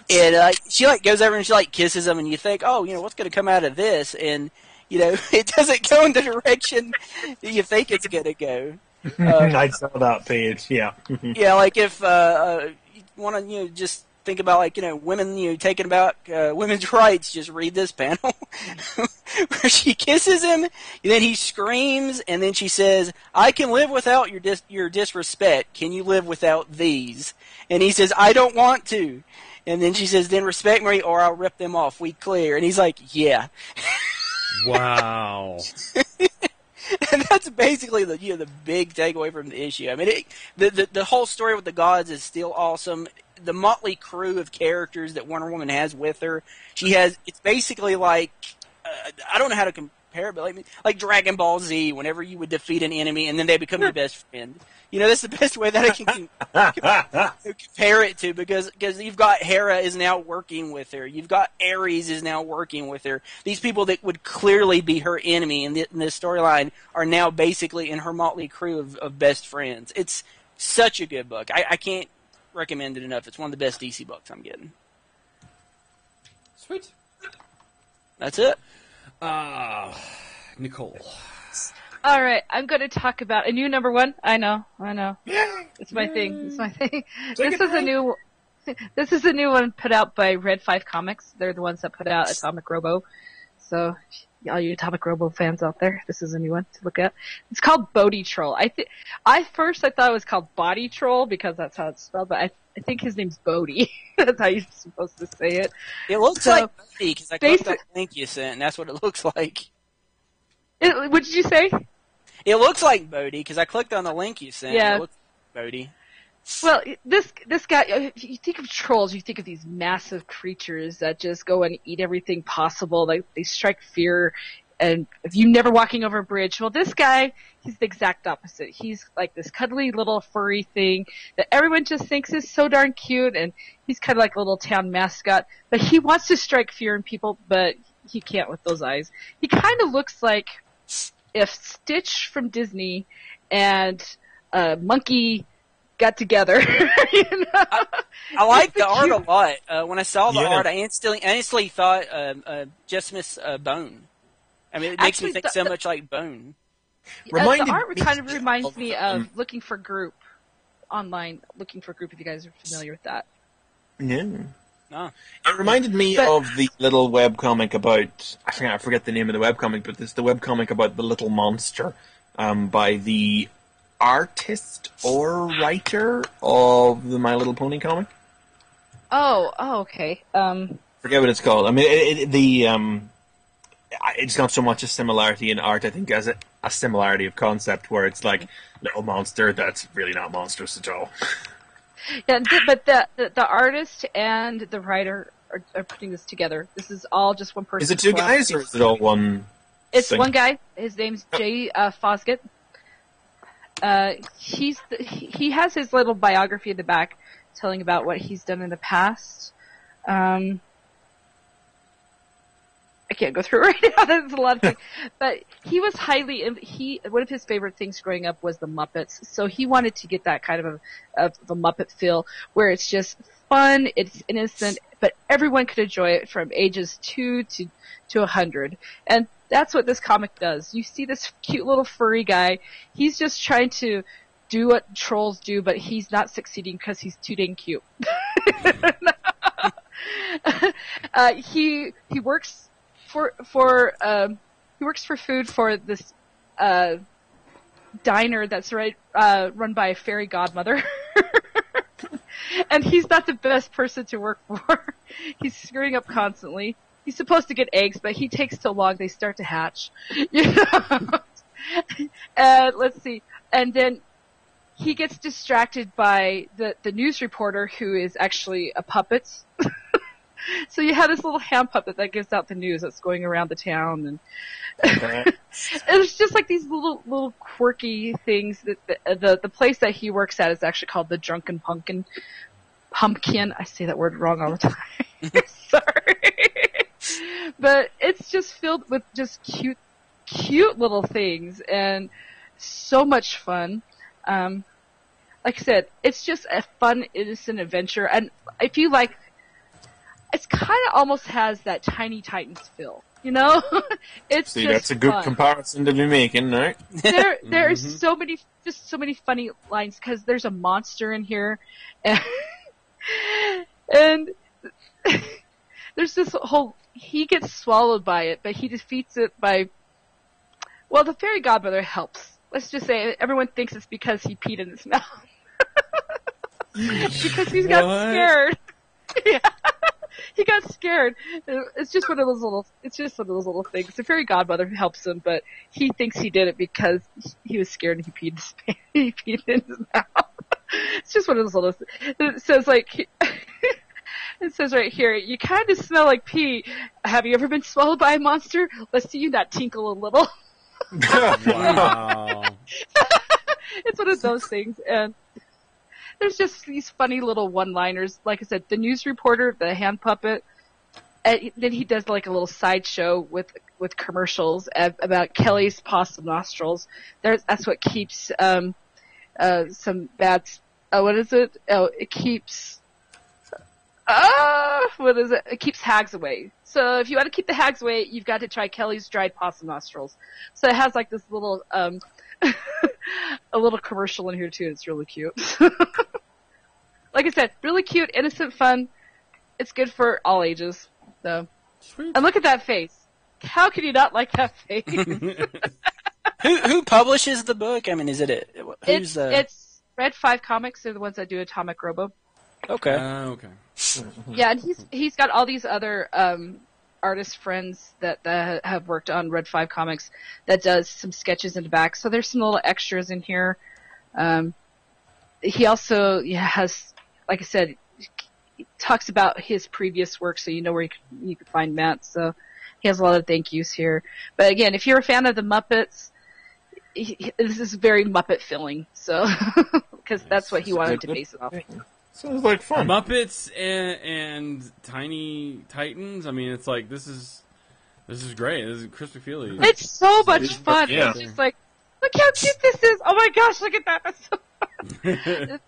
And she goes over and she kisses him, and you think, oh, what's going to come out of this? And it doesn't go in the direction that you think it's going to go. I saw that page, yeah. Yeah, like if you want to just think about women taking about women's rights, just read this panel where she kisses him, and then he screams, and then she says, "I can live without your disrespect. Can you live without these?" And he says, "I don't want to." And then she says, "Then respect me, or I'll rip them off. We clear." And he's like, "Yeah." Wow. And that's basically the big takeaway from the issue. I mean, the whole story with the gods is still awesome. The motley crew of characters that Wonder Woman has with her, it's basically like, I don't know how to compare it, but like Dragon Ball Z, whenever you would defeat an enemy and then they become your best friend. That's the best way that I can compare it to, because you've got Hera is now working with her. You've got Ares is now working with her. These people that would clearly be her enemy in this storyline are now basically in her motley crew of best friends. It's such a good book. I can't recommend it enough. It's one of the best DC books I'm getting. Sweet. That's it. Nicole. All right, I'm going to talk about a new number one. I know. Yeah. It's my thing. This is a new one put out by Red 5 Comics. They're the ones that put out Atomic Robo. So, all you Atomic Robo fans out there, this is a new one to look at. It's called Bodie Troll. I thought it was called Body Troll because that's how it's spelled, but I think his name's Bodie. That's how you're supposed to say it. It looks like Bodie because I clicked on the link you sent, and that's what it looks like. What did you say? It looks like Bodie because I clicked on the link you sent. Yeah. It looks like Bodie. Well, this guy, if you think of trolls, you think of these massive creatures that just go and eat everything possible. They strike fear, and if you never walking over a bridge. Well, this guy, he's the exact opposite. He's like this cuddly little furry thing that everyone just thinks is so darn cute, and he's kind of like a little town mascot. But he wants to strike fear in people, but he can't with those eyes. He kind of looks like if Stitch from Disney and Monkey got together. I like the art a lot. When I saw the art, I instantly thought Just Miss Bone. I mean, it makes me think so much like Bone. The art kind of reminds me of Looking for Group online. Looking for Group, if you guys are familiar with that. Yeah. Oh. It reminded me of the little webcomic about, I forget the name of the webcomic, but it's the webcomic about the little monster by the artist or writer of the My Little Pony comic. Oh, okay. Forget what it's called. I mean, it's not so much a similarity in art, I think, as a similarity of concept, where it's like little monster that's really not monstrous at all. Yeah, but the artist and the writer are putting this together. This is all just one person. Is it two guys or is it all one? It's thing? one guy. His name's Jay Fosgett. He has his little biography in the back, telling about what he's done in the past. I can't go through it right now. There's a lot of things. But he was one of his favorite things growing up was the Muppets. So he wanted to get that kind of a Muppet feel where it's just fun, it's innocent, but everyone could enjoy it from ages 2 to 100. And that's what this comic does. You see this cute little furry guy. He's just trying to do what trolls do, but he's not succeeding because he's too dang cute. He works for food for this diner that's run by a fairy godmother. And he's not the best person to work for. He's screwing up constantly. He's supposed to get eggs, but he takes so long they start to hatch. And let's see. And then he gets distracted by the news reporter who is actually a puppet. So you have this little hand puppet that gives out the news that's going around the town, and it's just like these little quirky things that the place that he works at is actually called the Drunken Pumpkin. I say that word wrong all the time. Sorry. But it's just filled with just cute little things and so much fun. Like I said, it's just a fun, innocent adventure, and if you like, it kind of almost has that Tiny Titans feel, you know? It's See, just that's a good fun. comparison to be making, right? There is so many funny lines because there's a monster in here, and there's this whole, he gets swallowed by it, but he defeats it by, well, the fairy godmother helps. Let's just say everyone thinks it's because he peed in his mouth. Because he got scared. Yeah. He got scared. It's just one of those little things. The fairy godmother helps him, but he thinks he did it because he was scared and he peed in his mouth. It's just one of those little, it says like, it says right here, you kind of smell like pee. Have you ever been swallowed by a monster? Let's see you not tinkle a little. Wow. It's one of those things, and there's just these funny little one-liners. Like I said, the news reporter, the hand puppet, and then he does like a little sideshow with commercials about Kelly's possum nostrils. That's what keeps some bad. What is it? Oh, it keeps. What is it? It keeps hags away. So if you want to keep the hags away, you've got to try Kelly's dried possum nostrils. So it has like this little a little commercial in here too. It's really cute. Like I said, really cute, innocent fun. It's good for all ages. So, Sweet. and look at that face. How can you not like that face? Who publishes the book? I mean, is it It's Red 5 Comics. They're the ones that do Atomic Robo. Okay. Okay. Yeah, and he's got all these other artist friends that have worked on Red 5 Comics that does some sketches in the back. So there's some little extras in here. He also has, like I said, he talks about his previous work, so you know where you can find Matt. So he has a lot of thank yous here. But again, if you're a fan of the Muppets, this is very Muppet filling. So because that's what he wanted to base it off. Sounds like fun. Muppets and Tiny Titans. I mean, it's like this is great. This is Chris McFeely. It's so much fun. Yeah. It's just like, look how cute this is. Oh my gosh, look at that. That's so fun.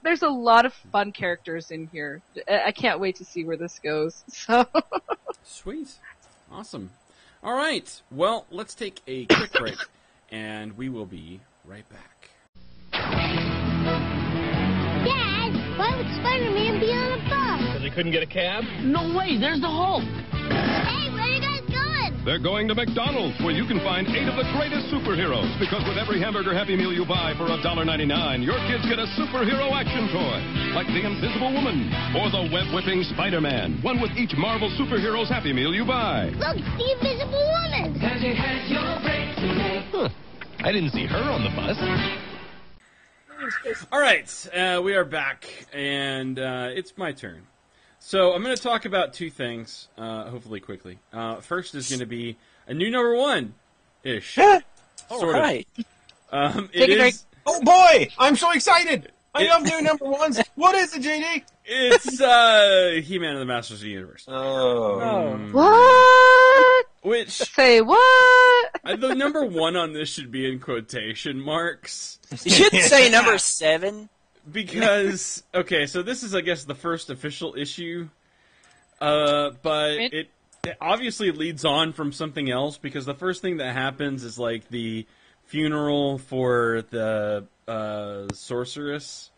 There's a lot of fun characters in here. I can't wait to see where this goes. So Sweet. Awesome. All right. Well, let's take a quick break, and we will be right back. Dad, why would Spider-Man be on a bus? Because he couldn't get a cab? No way, there's the Hulk. Hey, where are you guys going? They're going to McDonald's, where you can find 8 of the greatest superheroes. Because with every hamburger Happy Meal you buy for $1.99, your kids get a superhero action toy, like the Invisible Woman or the web-whipping Spider-Man, one with each Marvel superhero's Happy Meal you buy. Look, the Invisible Woman. Cause you had your break today. Huh. I didn't see her on the bus. All right, we are back, and it's my turn. So I'm going to talk about two things, hopefully quickly. First is going to be a new number one-ish. All sort right. of. It is. Oh boy, I'm so excited! I love new number ones. What is it, JD? It's He-Man and the Masters of the Universe. Oh. what? Which Say what? the number one on this should be in quotation marks. You shouldn't say number 7. Because, okay, so this is, I guess, the first official issue, but it obviously leads on from something else, because the first thing that happens is, like, the funeral for the sorceress,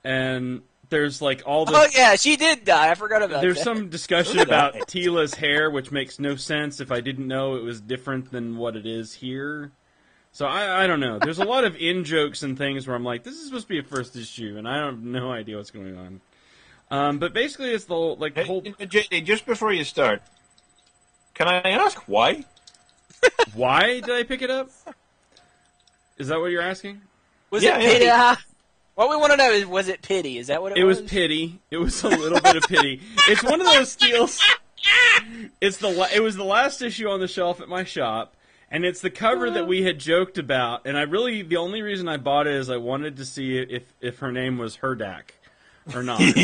and there's like all the. Oh yeah, she did die. I forgot about There's that. some discussion about Tila's hair, which makes no sense if I didn't know it was different than what it is here. So I don't know. There's a lot of in-jokes and things where I'm like, this is supposed to be a first issue, and I have no idea what's going on. But basically, it's the whole, like, the whole... JD, just before you start, can I ask why? Why did I pick it up? Is that what you're asking? Was it pity? Yeah. What we want to know is, was it pity? Is that what it was? It was pity. It was a little bit of pity. It's one of those deals... It was the last issue on the shelf at my shop, and it's the cover that we had joked about, and the only reason I bought it is I wanted to see if her name was Herdak or not. And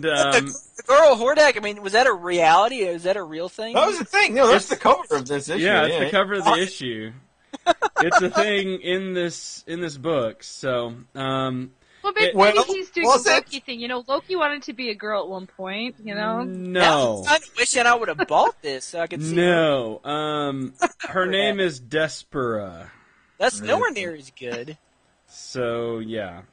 the girl Hordak, I mean, was that a reality? Or was that a real thing? That was the thing. No, that's the cover of this issue. Yeah, it's the cover of the issue. It's a thing in this book. So, well, maybe he's doing the Loki thing. You know, Loki wanted to be a girl at one point. You know. No. I'm kind of wishing I would have bought this so I could see. No. Her name is Despera. That's nowhere near as good. So yeah.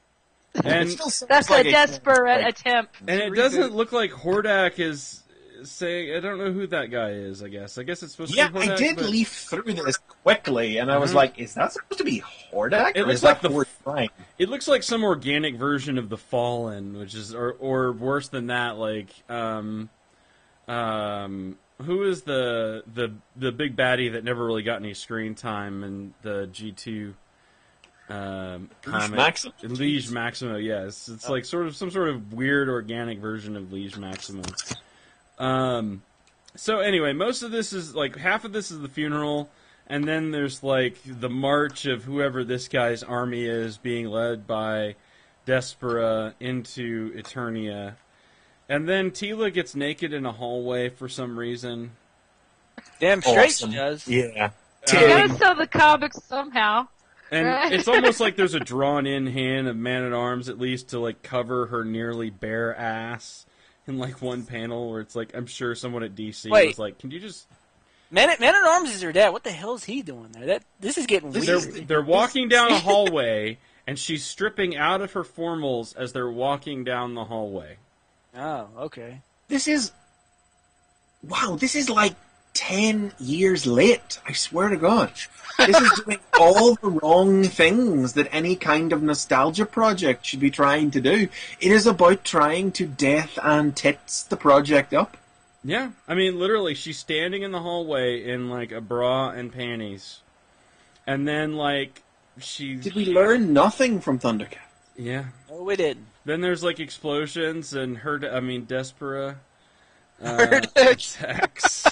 And that's like a desperate attempt. And it doesn't look like Hordak is saying. I don't know who that guy is. I guess it's supposed to be Hordak. I did leaf through this quickly, and I was like, "Is that supposed to be Hordak?" It looks like it looks like some organic version of the Fallen, which is, or worse than that, like who is the big baddie that never really got any screen time in the G2 comic? Liege Maximo, yes. It's like some sort of weird organic version of Liege Maximo. So anyway, most of this is like half of this is the funeral, and then there's like the march of whoever this guy's army is being led by Despera into Eternia. And then Tila gets naked in a hallway for some reason. Damn straight she does. Yeah. You gotta sell the comics somehow. And right? It's almost like there's a drawn-in hand of Man-at-Arms, at least, to like cover her nearly bare ass in like one panel where it's like, I'm sure someone at DC was like, can you just... Man-at-Arms is her dad. What the hell is he doing there? This is getting weird. They're walking down a hallway, and she's stripping out of her formals as they're walking down the hallway. Oh, okay. This is like 10 years late. I swear to God. This is doing all the wrong things that any kind of nostalgia project should be trying to do. It is about trying to death and tits the project up. Yeah. I mean, literally, she's standing in the hallway in, like, a bra and panties. And then, like, Did we learn nothing from Thundercat? Yeah. No, we didn't. Then there's like explosions and Despera attacks.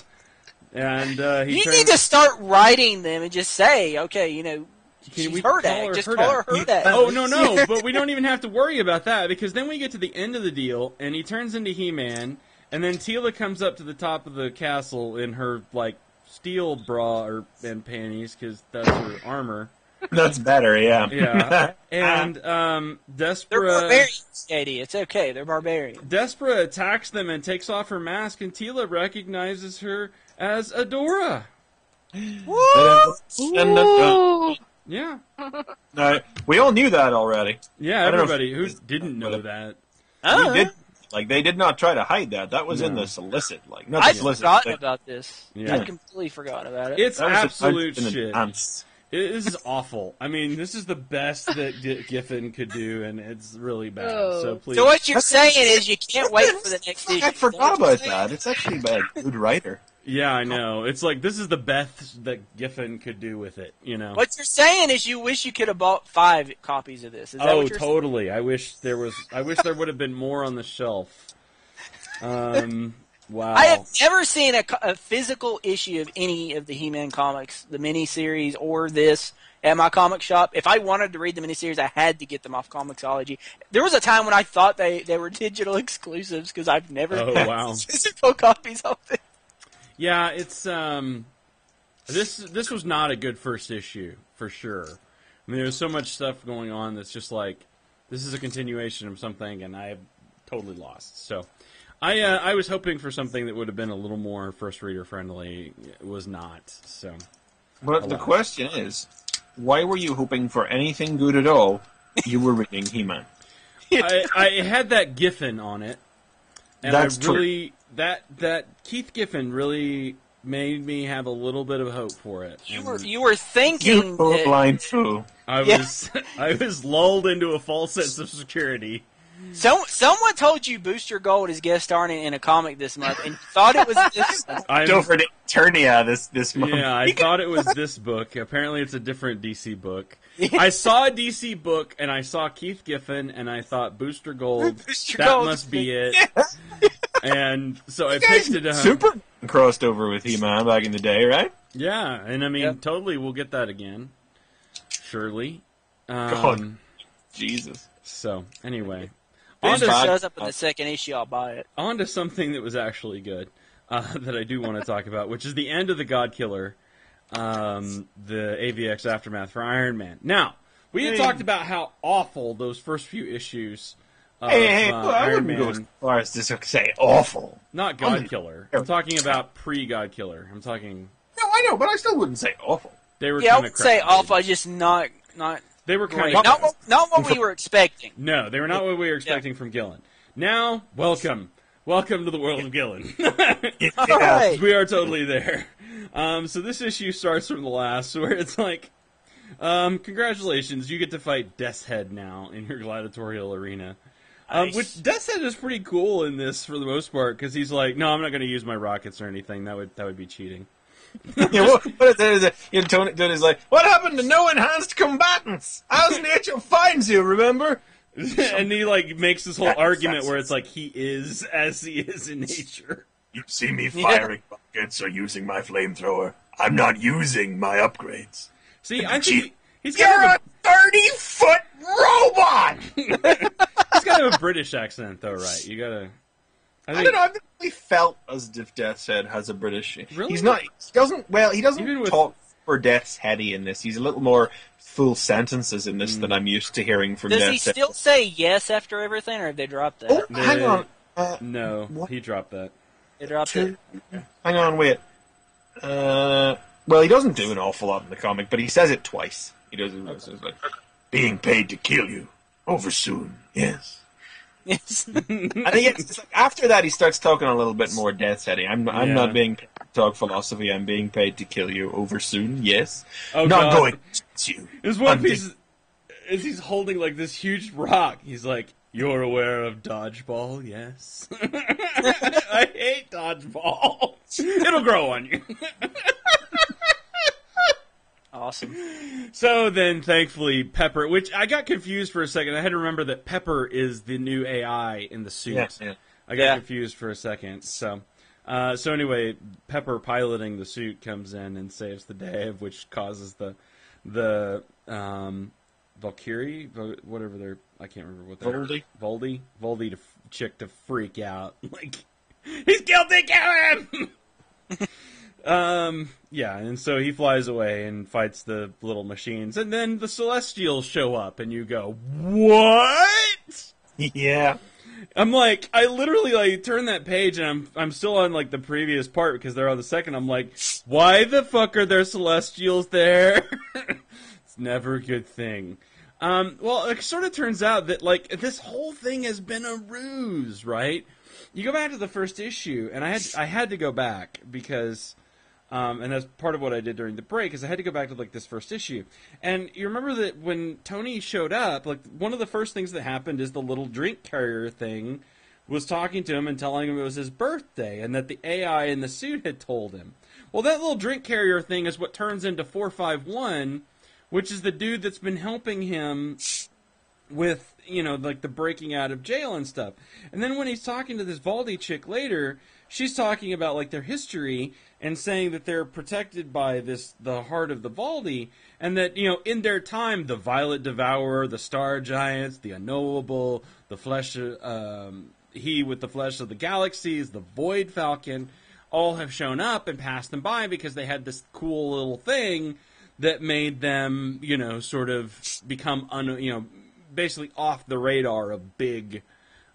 And you need to start writing them and just say, okay, you know, she's Herdak. Just call her Herdak. Oh, no, but we don't even have to worry about that, because then we get to the end of the deal, and he turns into He-Man, and then Tila comes up to the top of the castle in her, like, steel bra and panties, because that's her armor. That's better, yeah. Yeah. And Despera... They're barbarians, Katie. It's okay. They're barbarians. Despera attacks them and takes off her mask, and Tila recognizes her as Adora. Yeah. We all knew that already. Yeah, everybody who didn't know that. They did not try to hide that. That was in the solicit. I'd forgotten about this. Yeah. I'd completely forgotten about it. It's absolute shit. This is awful. I mean, this is the best that Giffen could do, and it's really bad. So please. So what you're saying is you can't wait for the next issue. I forgot about that. It's actually a good writer. Yeah, I know. It's like, this is the best that Giffen could do with it, you know? What you're saying is you wish you could have bought 5 copies of this. Is that what you're totally. Saying? I wish there would have been more on the shelf. Wow. I have never seen a physical issue of any of the He-Man comics, the miniseries or this, at my comic shop. If I wanted to read the miniseries, I had to get them off Comixology. There was a time when I thought they were digital exclusives because I've never had physical copies of it. Yeah, it's this was not a good first issue for sure. I mean, there's so much stuff going on that's just like, this is a continuation of something, and I totally lost. So. I was hoping for something that would have been a little more first reader friendly. It was not. So, But the question is, why were you hoping for anything good at all? You were reading He-Man. I had that Giffen on it, and That's true. That Keith Giffen really made me have a little bit of hope for it. You were thinking You blind fool. I was lulled into a false sense of security. Someone told you Booster Gold is guest starring in a comic this month, and you thought it was this. Over to Eternia this month. Yeah, I thought it was this book. Apparently, it's a different DC book. I saw a DC book, and I saw Keith Giffen, and I thought Booster Gold. That must be it. And so I picked it up. Super crossed over with He-Man back in the day, right? Yeah, and I mean, totally, we'll get that again. Surely. God, Jesus. So anyway. If it shows up in the second issue, I'll buy it. On to something that was actually good that I do want to talk about, which is the end of the God Killer, the AVX Aftermath for Iron Man. Now, we had talked about how awful those first few issues of I Iron wouldn't go Man. as far as to say awful. Not God Killer. I'm talking about pre-God Killer. I'm talking... No, I know, but I still wouldn't say awful. They were I would say awful, just not... They were kind of... of... Not what we were expecting. No, they were not what we were expecting from Gillen. Now, welcome. Welcome to the world of Gillen. All right. We are totally there. So this issue starts from the last, where it's like, congratulations, you get to fight Death's Head now in your gladiatorial arena. Nice. Which Death's Head is pretty cool in this for the most part, because he's like, no, I'm not going to use my rockets or anything. That would be cheating. Tony's like, what happened to no enhanced combatants? How's nature finds you, remember? And he like makes this whole argument where it's like he is as he is in nature. You see me firing buckets or using my flamethrower. I'm not using my upgrades. See, I think he's You're got a 30-foot robot! he's got a British accent though, right? You gotta... I don't know, I've never really felt as if Death's Head has a British... Really? He doesn't talk for Death's Heady in this. He's a little more full sentences in this than I'm used to hearing from Death's Head. Does he still say yes after everything, or have they dropped that? Oh, hang on. No, he dropped that. They dropped it? Hang on, wait. Well, he doesn't do an awful lot in the comic, but he says it twice. He does it. It's like, being paid to kill you. Over soon, yes. Yes. I think it's like after that he starts talking a little bit more Death's Heady. I'm not being paid to talk philosophy. I'm being paid to kill you. Over soon, yes. Oh, not God. going to you. There's one piece is he's holding like this huge rock. He's like, "You're aware of dodgeball, yes." I hate dodgeball. It'll grow on you. Awesome. So then, thankfully, Pepper, which I got confused for a second. I had to remember that Pepper is the new AI in the suit. Yeah. I got confused for a second. So anyway, Pepper piloting the suit comes in and saves the day, of which causes the Valkyrie, whatever I can't remember what they're Voldy chick to freak out. Like, he's guilty, kill him! Yeah, and so he flies away and fights the little machines, and then the Celestials show up, and you go, what? Yeah. I'm like, I literally like turn that page, and I'm still on like the previous part because they're on the second. I'm like, why the fuck are there Celestials there? It's never a good thing. Well, it sort of turns out that like this whole thing has been a ruse, right? You go back to the first issue, and I had to go back because. And that's part of what I did during the break, is I had to go back to like this first issue. And you remember that when Tony showed up, like one of the first things that happened is the little drink carrier thing was talking to him and telling him it was his birthday and that the AI in the suit had told him. Well, that little drink carrier thing is what turns into 451, which is the dude that's been helping him with, like the breaking out of jail and stuff. And then when he's talking to this Voldy chick later, she's talking about like their history and saying that they're protected by the heart of the Voldy, and that, in their time, the Violet Devourer, the Star Giants, the Unknowable, the flesh, he with the flesh of the galaxies, the Void Falcon, all have shown up and passed them by because they had this cool little thing that made them, sort of become, basically off the radar of big,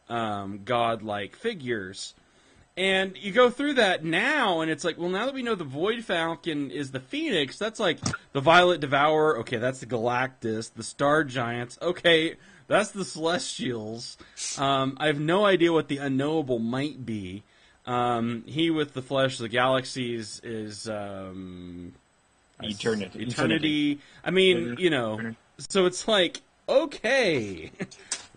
godlike figures. And you go through that now, and it's like, well, now that we know the Void Falcon is the Phoenix, that's like the Violet Devourer. Okay, that's the Galactus, the Star Giants. Okay, that's the Celestials. I have no idea what the unknowable might be. He with the flesh, the galaxies is Eternity. I mean, you know, so it's like, okay,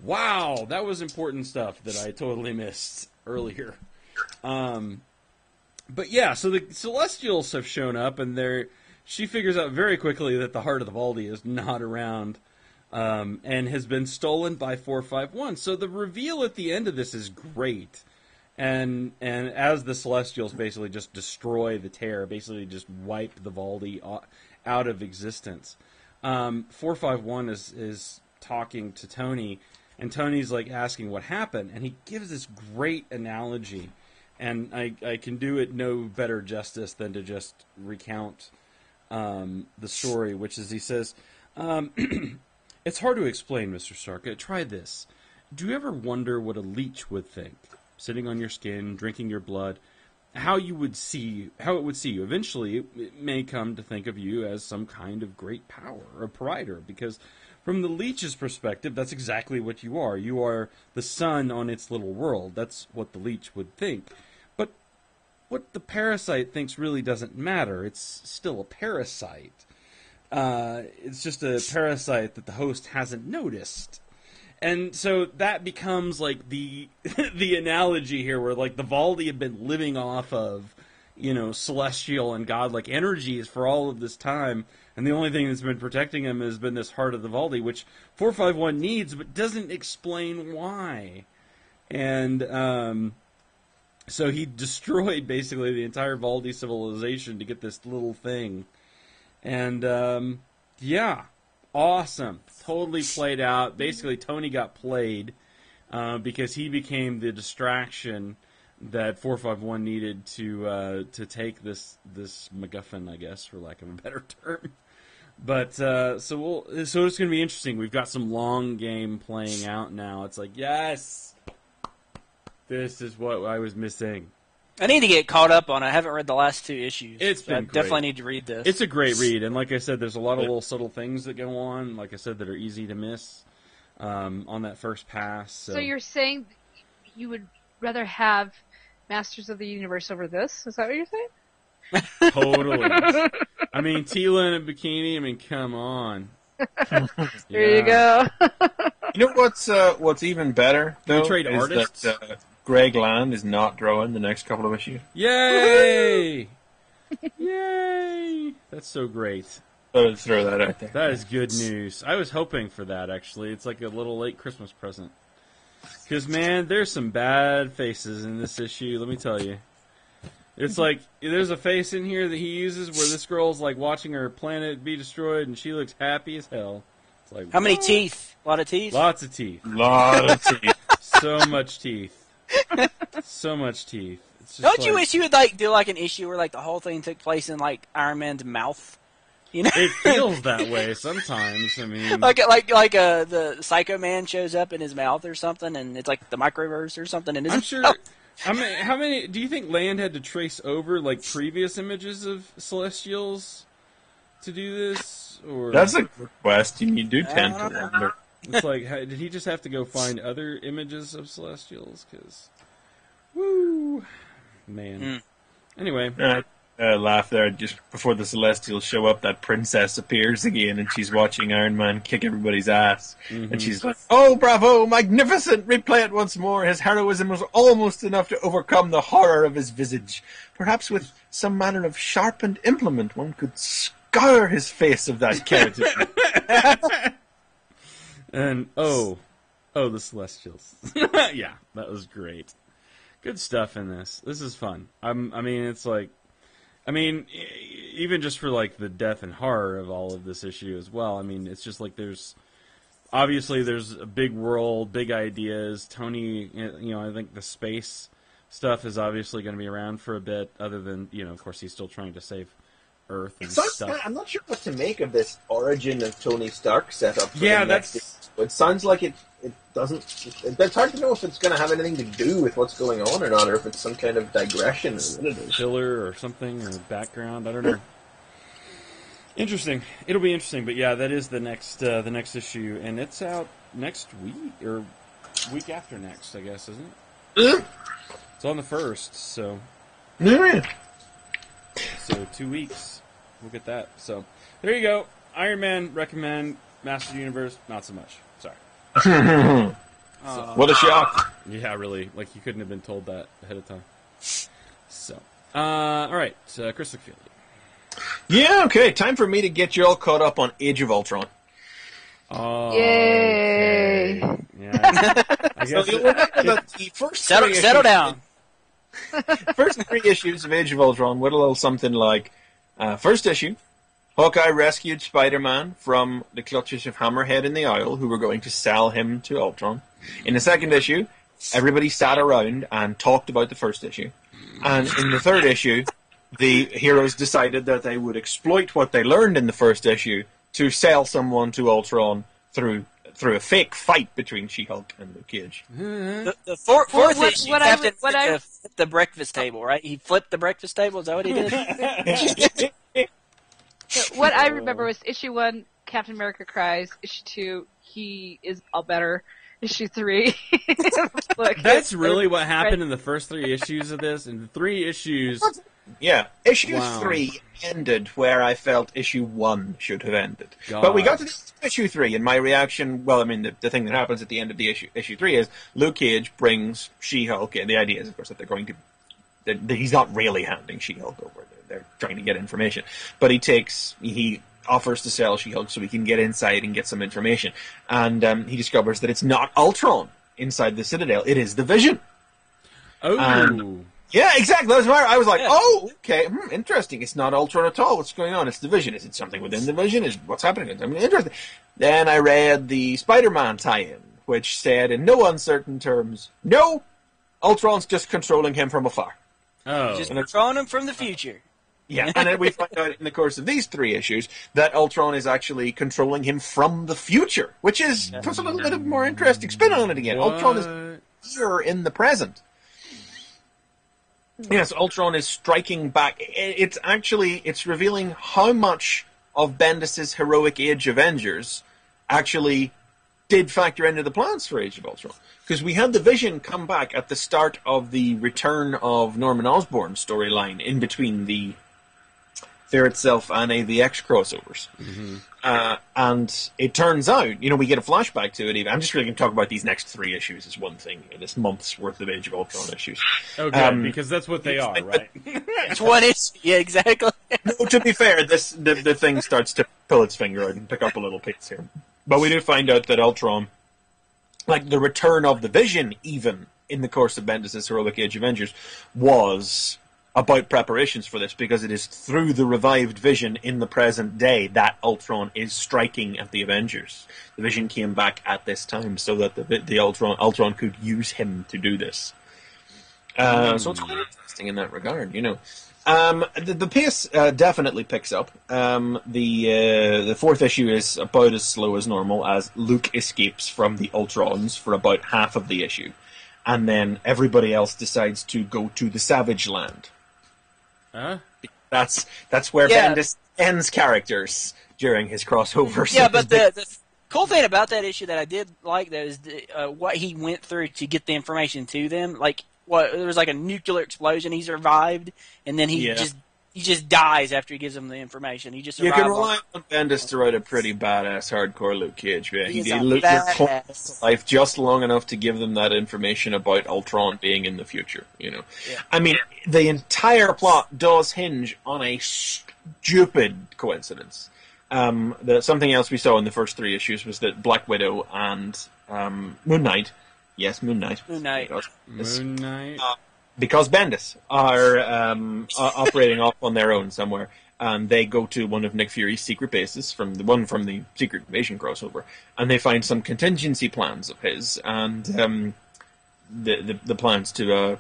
wow, that was important stuff that I totally missed earlier. But yeah, so the Celestials have shown up, and she figures out very quickly that the Heart of the Valdi is not around, and has been stolen by 451. So the reveal at the end of this is great. And as the Celestials basically just destroy the Terror, basically just wipe the Valdi out of existence. 451 is talking to Tony, and Tony's like asking what happened, and he gives this great analogy, and I can do it no better justice than to just recount the story, which is he says, it's hard to explain, Mr. Stark. Try this. Do you ever wonder what a leech would think? Sitting on your skin, drinking your blood, how it would see you. Eventually, it may come to think of you as some kind of great power or provider, because from the leech's perspective, that's exactly what you are. You are the sun on its little world. That's what the leech would think. But what the parasite thinks really doesn't matter. It's still a parasite. It's just a parasite that the host hasn't noticed. And so that becomes like the analogy here, where like the Valdi have been living off of, you know, celestial and godlike energies for all of this time, and the only thing that's been protecting them has been this Heart of the Valdi, which 451 needs, but doesn't explain why. And so he destroyed basically the entire Valdi civilization to get this little thing. And yeah. Awesome. Totally played out. Basically, Tony got played because he became the distraction that 451 needed to take this MacGuffin, I guess, for lack of a better term. But so it's going to be interesting. We've got some long game playing out now. It's like, yes, this is what I was missing. I need to get caught up on it. I haven't read the last 2 issues. It's been I definitely need to read this. It's a great read, and like I said, there's a lot of little subtle things that go on, like I said, that are easy to miss on that first pass. So you're saying you would rather have Masters of the Universe over this? Is that what you're saying? Totally. I mean, Tila in a bikini, I mean, come on. There you go. You know what's even better, though? Trade artists? That, Greg Land is not drawing the next couple of issues. Yay! Yay! That's so great. So throw that out there. That is good news. I was hoping for that, actually. It's like a little late Christmas present. Because, man, there's some bad faces in this issue, let me tell you. It's like, there's a face in here that he uses where this girl's like watching her planet be destroyed, and she looks happy as hell. It's like, how many teeth? A lot of teeth? Lots of teeth. Lot of teeth. So much teeth. So much teeth. It's just Don't you wish you would like do like an issue where like the whole thing took place in like Iron Man's mouth? You know, it feels that way sometimes. I mean, like the Psycho Man shows up in his mouth or something, and it's like the microverse or something. And I'm sure. I mean, how many do you think Land had to trace over like previous images of Celestials to do this? Or that's a good question. You do tend to wonder. It's like, did he just have to go find other images of Celestials? Because, woo, man. Anyway. Laugh there just before the Celestials show up. That princess appears again, and she's watching Iron Man kick everybody's ass. Mm-hmm. And she's like, "Oh, bravo, magnificent! Replay it once more. His heroism was almost enough to overcome the horror of his visage. Perhaps with some manner of sharpened implement, one could scour his face of that keratin." And the Celestials. Yeah, that was great. Good stuff in this. This is fun. Even just for like the depth and horror of all of this issue as well. I mean, it's just like there's a big world, big ideas. Tony, I think the space stuff is obviously going to be around for a bit. Other than of course, he's still trying to save Earth and stuff. I'm not sure what to make of this origin of Tony Stark setup. Yeah, it sounds like it doesn't. It's hard to know if it's going to have anything to do with what's going on or not, or if it's some kind of digression. Filler or something, or background. I don't know. Interesting. It'll be interesting, but yeah, that is the next issue, and it's out next week or week after next, I guess, isn't it? It's on the 1st, so. Yeah. So 2 weeks, we'll get that. So there you go. Iron Man recommend. Master of the Universe, not so much. Sorry. What a shock! Yeah, really. Like you couldn't have been told that ahead of time. So, all right, Chris McFeely. Yeah, okay. Time for me to get you all caught up on Age of Ultron. Oh, yay! Okay. Yeah. I guess the first Settle down. First 3 issues of Age of Ultron went a little something like, first issue, Hawkeye rescued Spider-Man from the clutches of Hammerhead in the Isle, who were going to sell him to Ultron. In the second issue, everybody sat around and talked about the first issue. And in the third issue, the heroes decided that they would exploit what they learned in the first issue to sell someone to Ultron through a fake fight between She-Hulk and Luke Cage. The fourth issue, Captain flipped the breakfast table, right? He flipped the breakfast table. Is that what he did? What I remember was issue 1, Captain America cries. Issue 2, he is all better. Issue 3, that's really what happened in the first 3 issues of this. In the 3 issues, yeah, issue 3 ended where I felt issue 1 should have ended. God. But we got to issue 3, and my reaction, well, I mean, the thing that happens at the end of the issue 3 is Luke Cage brings She-Hulk, and the idea is, of course, that they're going to, that he's not really handing She-Hulk over. They're trying to get information. But he offers to sell She-Hulk so he can get inside and get some information. And he discovers that it's not Ultron inside the Citadel, it is the Vision. Oh. And, yeah, exactly. That's why I was like, oh, okay, interesting. It's not Ultron at all. What's going on? It's the Vision. Is it something within the Vision? Is what's happening? I mean, interesting. Then I read the Spider-Man tie-in, which said in no uncertain terms, no, Ultron's just controlling him from afar. Oh. Just controlling him from the future. Yeah, and then we find out in the course of these 3 issues that Ultron is actually controlling him from the future, which puts a little bit of more interesting spin on it again. What? Ultron is here in the present. Yes, Ultron is striking back. It's revealing how much of Bendis' heroic Age Avengers actually did factor into the plans for Age of Ultron. Because we had the Vision come back at the start of the return of Norman Osborn storyline in between the Fear Itself and AVX crossovers. Mm-hmm. And it turns out, we get a flashback to it even. I'm just really going to talk about these next 3 issues as one thing, this month's worth of Age of Ultron issues. Okay, because that's what they are, right? It's one issue. Yeah, exactly. No, to be fair, the thing starts to pull its finger out and pick up a little piece here. But we do find out that Ultron, like the return of the Vision even in the course of Bendis' heroic Age Avengers, was about preparations for this, because it is through the revived Vision in the present day that Ultron is striking at the Avengers. The Vision came back at this time so that the Ultron could use him to do this. So it's quite interesting in that regard, The pace definitely picks up. The 4th issue is about as slow as normal as Luke escapes from the Ultrons for about half of the issue. And then everybody else decides to go to the Savage Land. Huh? That's where Bendis ends characters during his crossovers. Yeah, but the cool thing about that issue that I did like, though, is what he went through to get the information to them. Like, there was like a nuclear explosion. He survived, and then he just dies after he gives them the information. He just survived. You can rely on Bendis to write a pretty badass hardcore Luke Cage. Yeah, he lived life just long enough to give them that information about Ultron being in the future. Yeah. I mean, the entire plot does hinge on a stupid coincidence. Something else we saw in the first 3 issues was that Black Widow and Moon Knight. Yes, Moon Knight. Moon Knight. Because Bendis are operating off on their own somewhere, and they go to one of Nick Fury's secret bases, from the Secret Invasion crossover, and they find some contingency plans of his, and the plans to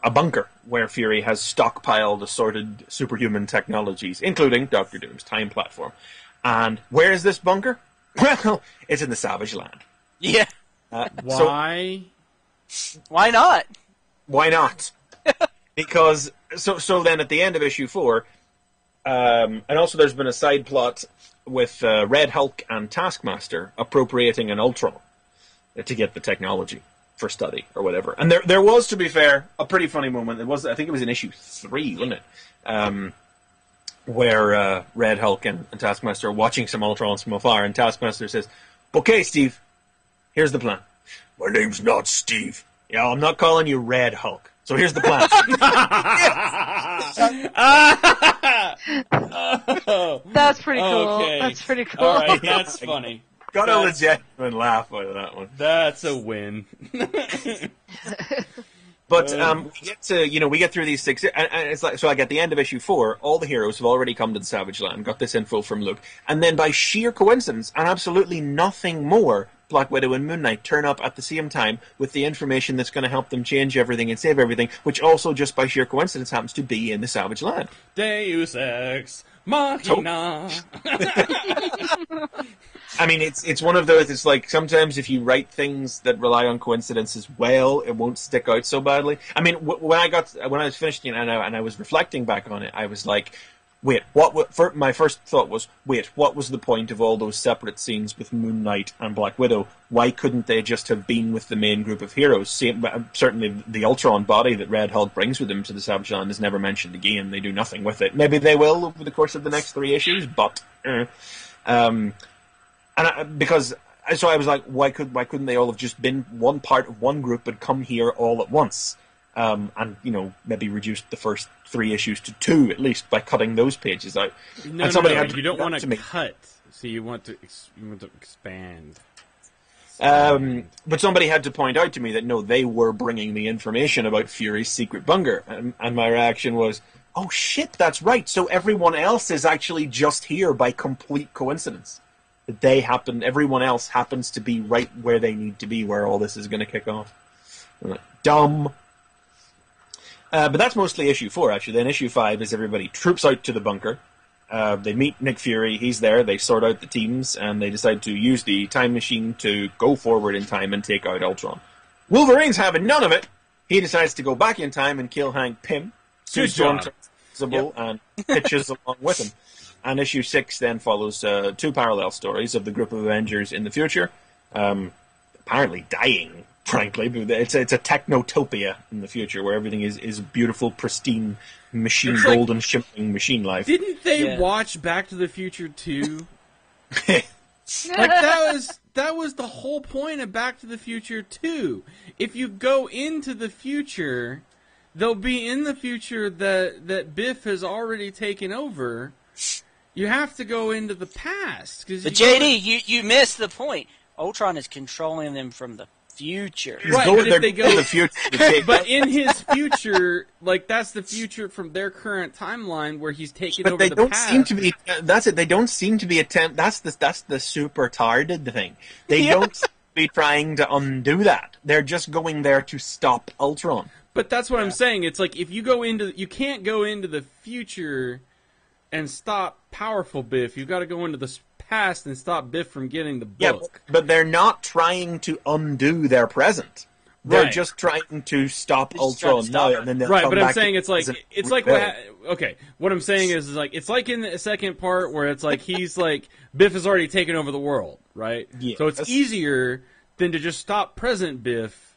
a bunker where Fury has stockpiled assorted superhuman technologies, including Doctor Doom's time platform. And where is this bunker? Well, it's in the Savage Land. Yeah. Why? Why not? Why not? Because so then at the end of issue 4, and also there's been a side plot with Red Hulk and Taskmaster appropriating an Ultron to get the technology for study or whatever. And there was, to be fair, a pretty funny moment. I think it was in issue 3, wasn't it? Where Red Hulk and Taskmaster are watching some Ultrons from afar, and Taskmaster says, "Okay, Steve, here's the plan. My name's not Steve. Yeah, I'm not calling you Red Hulk. So here's the plan." That's pretty cool. Okay. That's pretty cool. All right, that's funny. Got a legitimate laugh out of that one. That's a win. But we get through these 6, and it's like, so like at the end of issue 4, all the heroes have already come to the Savage Land, got this info from Luke, and then by sheer coincidence and absolutely nothing more, Black Widow and Moon Knight turn up at the same time with the information that's going to help them change everything and save everything, which also just by sheer coincidence happens to be in the Savage Land. Deus Ex Machina. I mean, it's one of those. It's like sometimes if you write things that rely on coincidences well, it won't stick out so badly. I mean, when I was finishing it and I was reflecting back on it, I was like, wait, my first thought was, wait, what was the point of all those separate scenes with Moon Knight and Black Widow? Why couldn't they just have been with the main group of heroes? Certainly the Ultron body that Red Hulk brings with him to the Savage Land is never mentioned again. They do nothing with it. Maybe they will over the course of the next 3 issues, but because I was like, why couldn't they all have just been one part of one group and come here all at once? And maybe reduced the first 3 issues to 2 at least by cutting those pages out. No, and somebody you don't want to cut. So you want to expand. But somebody had to point out to me that no, they were bringing the information about Fury's secret bunker, and my reaction was, oh shit, that's right. So everyone else is actually just here by complete coincidence. Everyone else happens to be right where they need to be, where all this is going to kick off. I'm like, dumb. But that's mostly issue 4, actually. Then issue 5 is everybody troops out to the bunker. They meet Nick Fury. He's there. They sort out the teams, and they decide to use the time machine to go forward in time and take out Ultron. Wolverine's having none of it. He decides to go back in time and kill Hank Pym. Good job. And pitches along with him. And issue 6 then follows 2 parallel stories of the group of Avengers in the future, apparently dying, frankly. It's a technotopia in the future where everything is beautiful, pristine, golden, shimmering machine life. Didn't they watch Back to the Future 2? Like, that was the whole point of Back to the Future 2. If you go into the future, they'll be in the future that Biff has already taken over. You have to go into the past. But JD, you missed the point. Ultron is controlling them from the future. Right, but if they go to the future, but in his future, like that's the future from their current timeline where he's taking over the past. But they don't seem to be. That's it. They don't seem to be That's the super tarded thing. They don't seem to be trying to undo that. They're just going there to stop Ultron. But that's what I'm saying. It's like if you can't go into the future and stop powerful Biff. You've got to go into the past and stop Biff from getting the book. Yeah, but they're not trying to undo their present. They're just trying to stop Ultron now, and then they'll come but back I'm saying it's like what I'm saying is like it's like in the second part where it's like he's like Biff has already taken over the world, right? Yeah, so it's easier than to just stop present Biff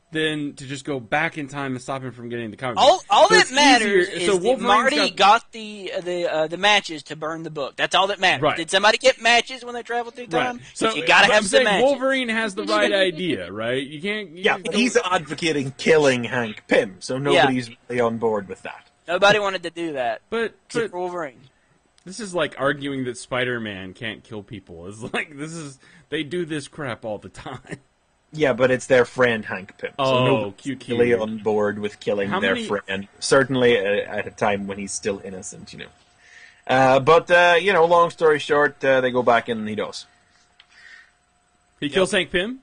than to just go back in time and stop him from getting the comic. All that matters is that Marty got the matches to burn the book. That's all that matters. Right. Did somebody get matches when they traveled through time? Right. So you got to have some matches. Wolverine has the right idea, right? You can't. But he's advocating killing Hank Pym, so nobody's really on board with that. Nobody wanted to do that. But Wolverine. This is like arguing that Spider-Man can't kill people. It's like they do this crap all the time. Yeah, but it's their friend Hank Pym. So nobody's really on board with killing friend. Certainly at a time when he's still innocent, But long story short, they go back and he does. He kills Hank Pym?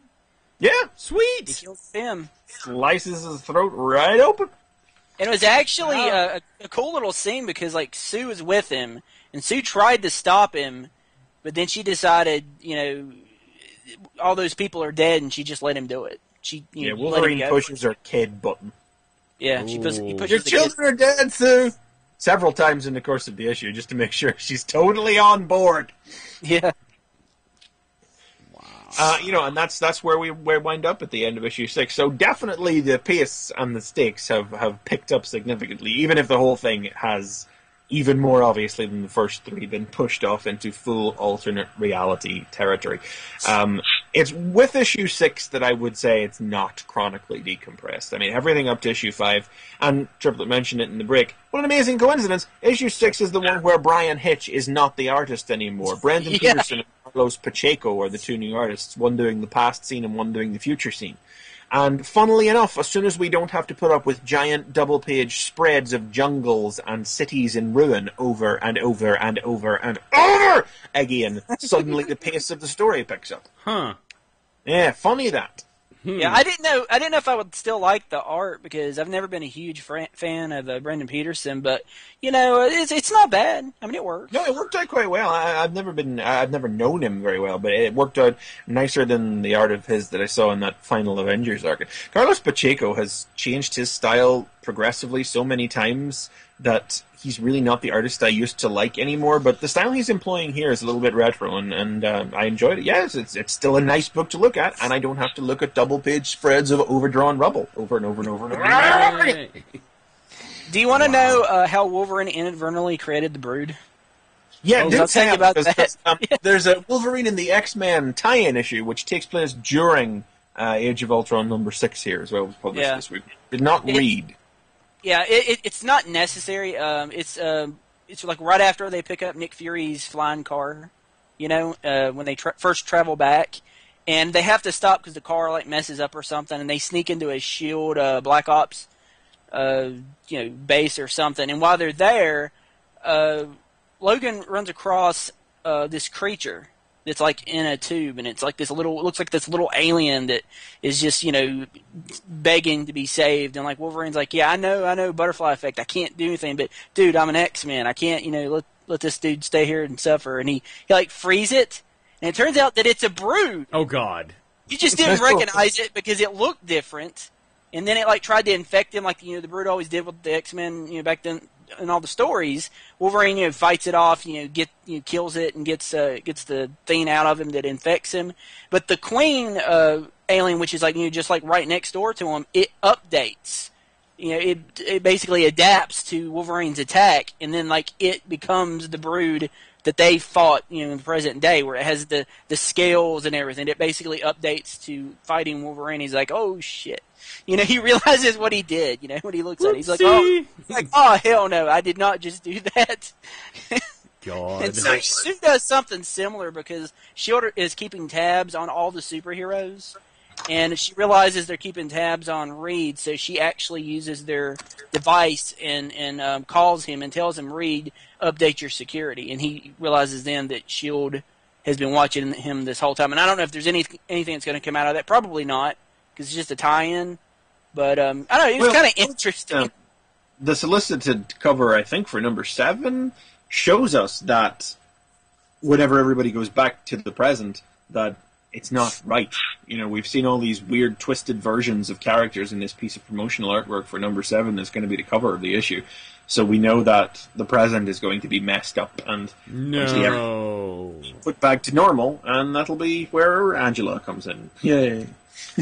Yeah. Sweet! He kills Pym. Slices his throat right open. And it was actually a cool little scene because, like, Sue was with him, and Sue tried to stop him, but then she decided, all those people are dead, and she just let him do it. Wolverine pushes her kid button. Yeah, he pushes Your the children are dead, Sue! Several times in the course of the issue, just to make sure she's totally on board. Yeah. And that's where we wind up at the end of issue 6. So definitely the pace and the stakes have picked up significantly, even if the whole thing has, even more obviously than the first 3, been pushed off into full alternate reality territory. It's with issue 6 that I would say it's not chronically decompressed. I mean, everything up to issue 5, and Triplet mentioned it in the break, what an amazing coincidence, issue 6 is the one where Brian Hitch is not the artist anymore. Brendan Peterson and Carlos Pacheco are the 2 new artists, one doing the past scene and one doing the future scene. And funnily enough, as soon as we don't have to put up with giant double-page spreads of jungles and cities in ruin over and over and over and over again, suddenly the pace of the story picks up. Huh. Yeah, funny that. Yeah, I didn't know if I would still like the art because I've never been a huge fan of Brendan Peterson, but it's not bad. I mean, it works. No, it worked out quite well. I've never known him very well, but it worked out nicer than the art of his that I saw in that final Avengers arc. Carlos Pacheco has changed his style progressively so many times that he's really not the artist I used to like anymore, but the style he's employing here is a little bit retro, and I enjoyed it. Yes, it's still a nice book to look at, and I don't have to look at double-page spreads of overdrawn rubble over and over and over and over again. Do you want to know how Wolverine inadvertently created the Brood? Yeah, I'll tell you about that. There's a Wolverine in the X-Men tie-in issue, which takes place during Age of Ultron number 6 here as well, was published this week. Did not read. Yeah, it's not necessary. It's like right after they pick up Nick Fury's flying car, when they first travel back, and they have to stop because the car like messes up or something, and they sneak into a S.H.I.E.L.D. Black Ops, base or something. And while they're there, Logan runs across this creature that's like in a tube, and it's like looks like this little alien that is just, begging to be saved. And like Wolverine's like, yeah, I know, butterfly effect. I can't do anything, but dude, I'm an X-Men. I can't, let this dude stay here and suffer. And he like frees it, and it turns out that it's a Brood. Oh God. You just didn't recognize it because it looked different. And then it like tried to infect him like, the Brood always did with the X-Men, back then in all the stories. Wolverine, fights it off, kills it and gets the thing out of him that infects him. But the Queen alien, which is like, just like right next door to him, it updates. It basically adapts to Wolverine's attack, and then like it becomes the Brood that they fought, in the present day, where it has the scales and everything. It basically updates to fighting Wolverine. He's like, oh shit. He realizes what he did, when he looks at it. He's like, oh, hell no, I did not just do that. God. And so Sue does something similar because S.H.I.E.L.D. is keeping tabs on all the superheroes, and she realizes they're keeping tabs on Reed, so she actually uses their device and calls him and tells him, Reed, update your security. And he realizes then that S.H.I.E.L.D. has been watching him this whole time. And I don't know if there's anything that's going to come out of that. Probably not, because it's just a tie-in. But, I don't know, it was kind of interesting. The solicited cover, I think, for number 7 shows us that whenever everybody goes back to the present, that it's not right. We've seen all these weird, twisted versions of characters in this piece of promotional artwork for number 7 that's going to be the cover of the issue. So we know that the present is going to be messed up and put back to normal, and that'll be where Angela comes in. Yay.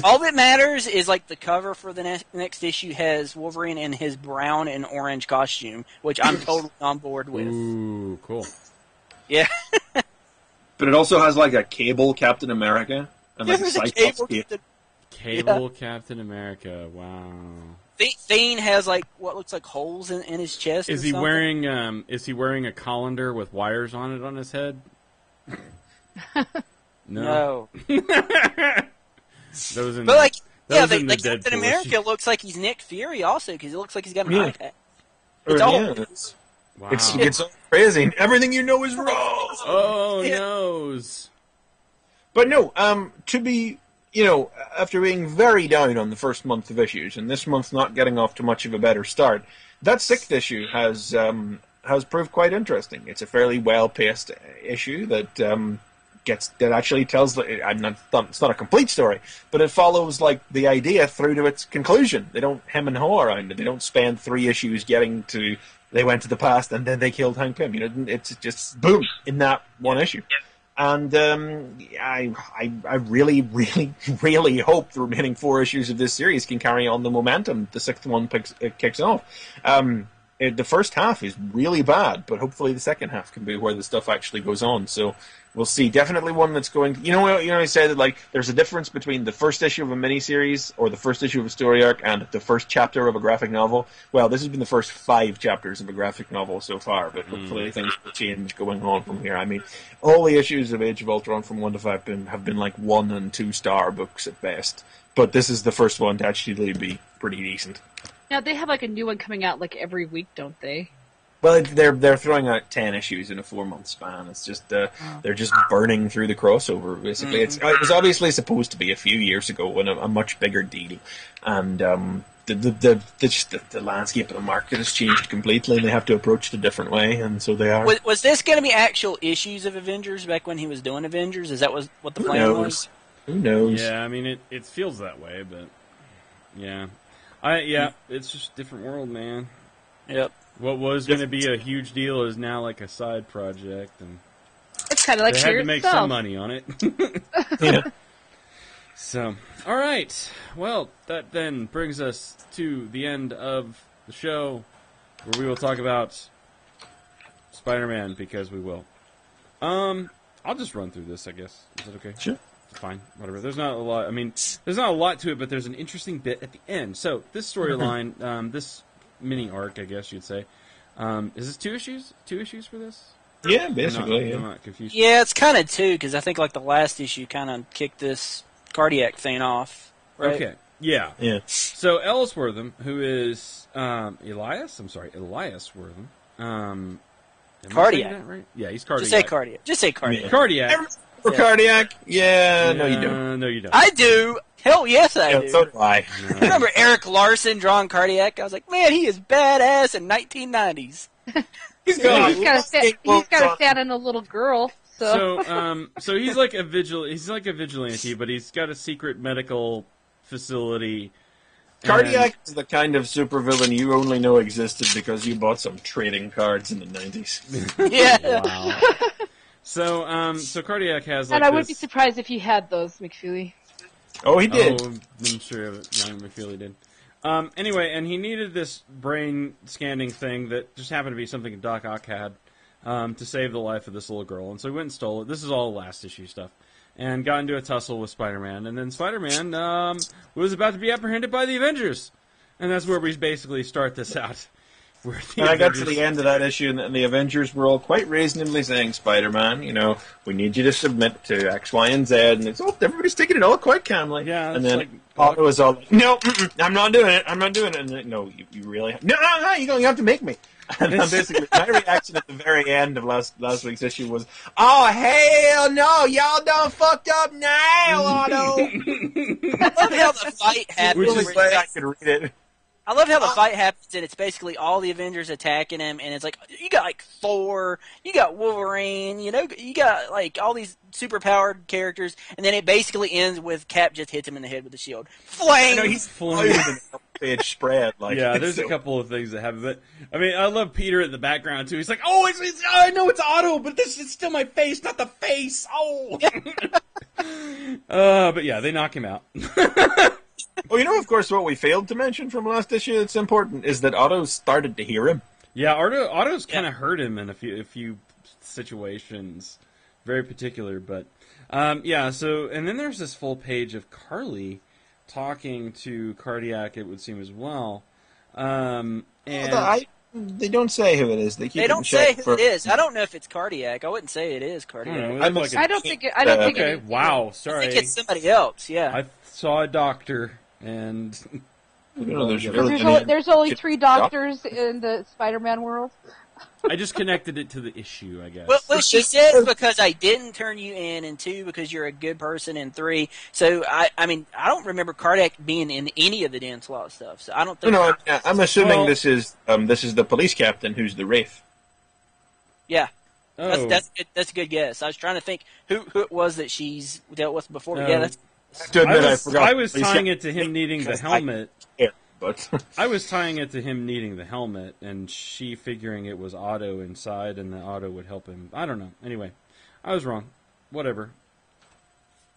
All that matters is like the cover for the next issue has Wolverine in his brown and orange costume, which I'm totally on board with. Ooh, cool. Yeah. But it also has like a Cable Captain America and like a Cyclops Cable Captain America. Wow. Thane has like what looks like holes in his chest. Is he wearing a colander with wires on it on his head? No. The Captain America looks like he's Nick Fury also, because it looks like he's got an eye patch. Wow. It's all crazy. Everything you know is wrong. Oh, noes. But no, to be, after being very down on the first month of issues, and this month not getting off to much of a better start, that 6th issue has proved quite interesting. It's a fairly well-paced issue that actually tells it's not a complete story, but it follows like the idea through to its conclusion. They don't hem and haw around it. They don't spend 3 issues getting to they went to the past and then they killed Hank Pym. It's just boom in that one issue. And I really, really, really hope the remaining 4 issues of this series can carry on the momentum the 6th one kicks off. The first half is really bad, but hopefully the second half can be where the stuff actually goes on. So we'll see. Definitely one that's going. I said that like there's a difference between the first issue of a miniseries or the first issue of a story arc and the first chapter of a graphic novel. Well, this has been the first 5 chapters of a graphic novel so far, but hopefully things will change going on from here. I mean, all the issues of Age of Ultron from 1 to 5 have been like 1 and 2 star books at best, but this is the first one to actually be pretty decent. Now, they have like a new one coming out like every week, don't they? Well, they're throwing out 10 issues in a 4-month span. It's just they're just burning through the crossover. Basically, it was obviously supposed to be a few years ago when a much bigger deal, and the landscape of the market has changed completely, and they have to approach it a different way, and so they are. Was this going to be actual issues of Avengers back when he was doing Avengers? Is that what the plan was? Who knows? Yeah, I mean it feels that way, but yeah. It's just a different world, man. Yep. What was going to be a huge deal is now like a side project, and it's kind of like they had to make some money on it. Yeah. So, all right. Well, that then brings us to the end of the show, where we will talk about Spider-Man, because we will. I'll just run through this, I guess. Is that okay? Sure. Fine, whatever. There's not a lot. I mean, there's not a lot to it, but there's an interesting bit at the end. So this storyline, this mini arc, I guess you'd say, is this 2 issues? 2 issues for this? Yeah, basically. I'm not confused. Yeah, it's kind of 2 because I think like the last issue kind of kicked this cardiac thing off. Right? Okay. Yeah. Yeah. So Ellis Wortham, who is Elias Wortham. Am Cardiac. I saying that right? Yeah, he's cardiac. Just say cardiac. Just say cardiac. Yeah. Cardiac. For cardiac? Yeah, no, you don't. No, you don't. I do. Hell yes, I do. So do I. No. Remember Eric Larson drawing Cardiac? I was like, man, he is badass in 1990s. He's got to stand in a little girl. So he's like a vigilante, but he's got a secret medical facility. Cardiac is the kind of supervillain you only know existed because you bought some trading cards in the 90s. Yeah. Wow. So Cardiac has like and I wouldn't be surprised if he had those, McFeely. Oh, he did. Oh, I'm sure young McFeely did. Anyway, and he needed this brain scanning thing that just happened to be something Doc Ock had to save the life of this little girl. And so he went and stole it. This is all last issue stuff. And got into a tussle with Spider-Man. And then Spider-Man was about to be apprehended by the Avengers. And that's where we basically start this out. And I got to the end of that issue, and the Avengers were all quite reasonably saying, Spider-Man, we need you to submit to X, Y, and Z. And it's everybody's taking it all quite calmly. Yeah, and then Otto was all like, no, I'm not doing it. I'm not doing it. And then, no, you really have. No, you have to make me. And then basically, my reaction at the very end of last week's issue was, oh, hell no, y'all done fucked up now, Otto. I love how the fight happens. Which is why I could read it. I love how the fight happens, and it's basically all the Avengers attacking him, and it's like, you got like Thor, you got Wolverine, you got like all these super-powered characters, and then it basically ends with Cap just hits him in the head with a shield. Flame! I know, he's flying in a page spread. Like, yeah, there's a couple of things that happen, but I mean, I love Peter in the background too. He's like, oh, I know it's Otto, but this is still my face, not the face. Oh! But yeah, they knock him out. Well, of course, what we failed to mention from last issue that's important is that Otto started to hear him. Yeah, Otto's kind of hurt him in a few situations, very particular. But so and then there's this full page of Carly talking to Cardiac. It would seem as well. They don't say who it is. They don't say who it is. I don't know if it's Cardiac. I wouldn't say it is Cardiac. I don't think it is. Okay, wow, sorry. I think it's somebody else. Yeah. I saw a doctor. And there's only 3 doctors in the Spider-Man world. I just connected it to the issue, I guess. Well, she said because I didn't turn you in, and 2 because you're a good person, and 3. So I mean, I don't remember Cardiac being in any of the Dan Slott stuff. So I don't think. No, I'm assuming this is the police captain who's the Wraith. Yeah. Oh. That's a good guess. I was trying to think who it was that she's dealt with before. Oh. Yeah, that's. I was tying it to him needing the helmet. But I was tying it to him needing the helmet, and she figuring it was Otto inside, and the Otto would help him. I don't know. Anyway, I was wrong. Whatever.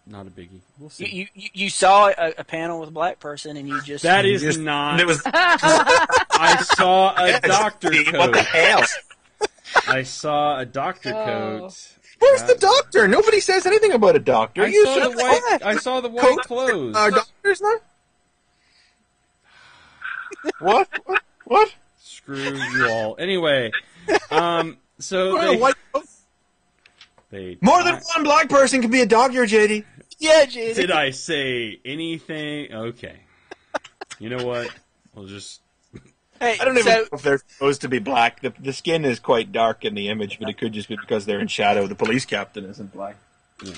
Not a biggie. We'll see. You saw a panel with a black person, and you just That is not. it was I saw a doctor coat. what the hell? I saw a doctor coat. Where's the doctor? Nobody says anything about a doctor. I saw the white clothes. Are doctors now? What? What? Screw you all. Anyway, so more than one black person can be a doctor, JD. Yeah, JD. Did I say anything? Okay. You know what? We'll just. Hey, I don't even know if they're supposed to be black. The skin is quite dark in the image, but it could just be because they're in shadow. The police captain isn't black. Yeah.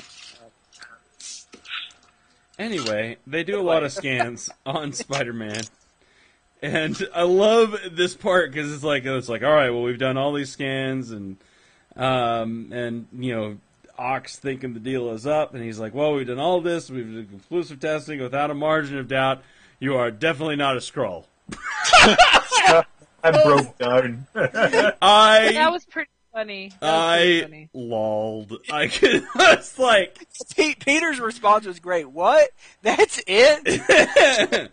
Anyway, they do a lot of scans on Spider-Man. And I love this part because it's like, all right, well, we've done all these scans, and you know, Ox thinking the deal is up, and he's like, well, we've done all this, we've done conclusive testing without a margin of doubt. You are definitely not a Skrull. I broke down. That was pretty funny. Lolled. It's like Peter's response was great. What? That's it?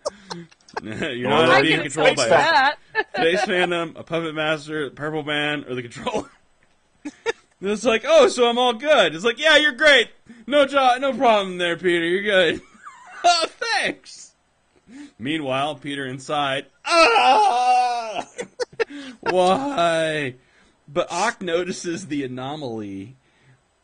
You're not being controlled by that. Space Phantom, a Puppet Master, Purple Man, or the Controller. And it's like, oh, so I'm all good. It's like, yeah, you're great. No problem there, Peter. You're good. Oh, thanks. Meanwhile, Peter inside. Ah! Why? But Ock notices the anomaly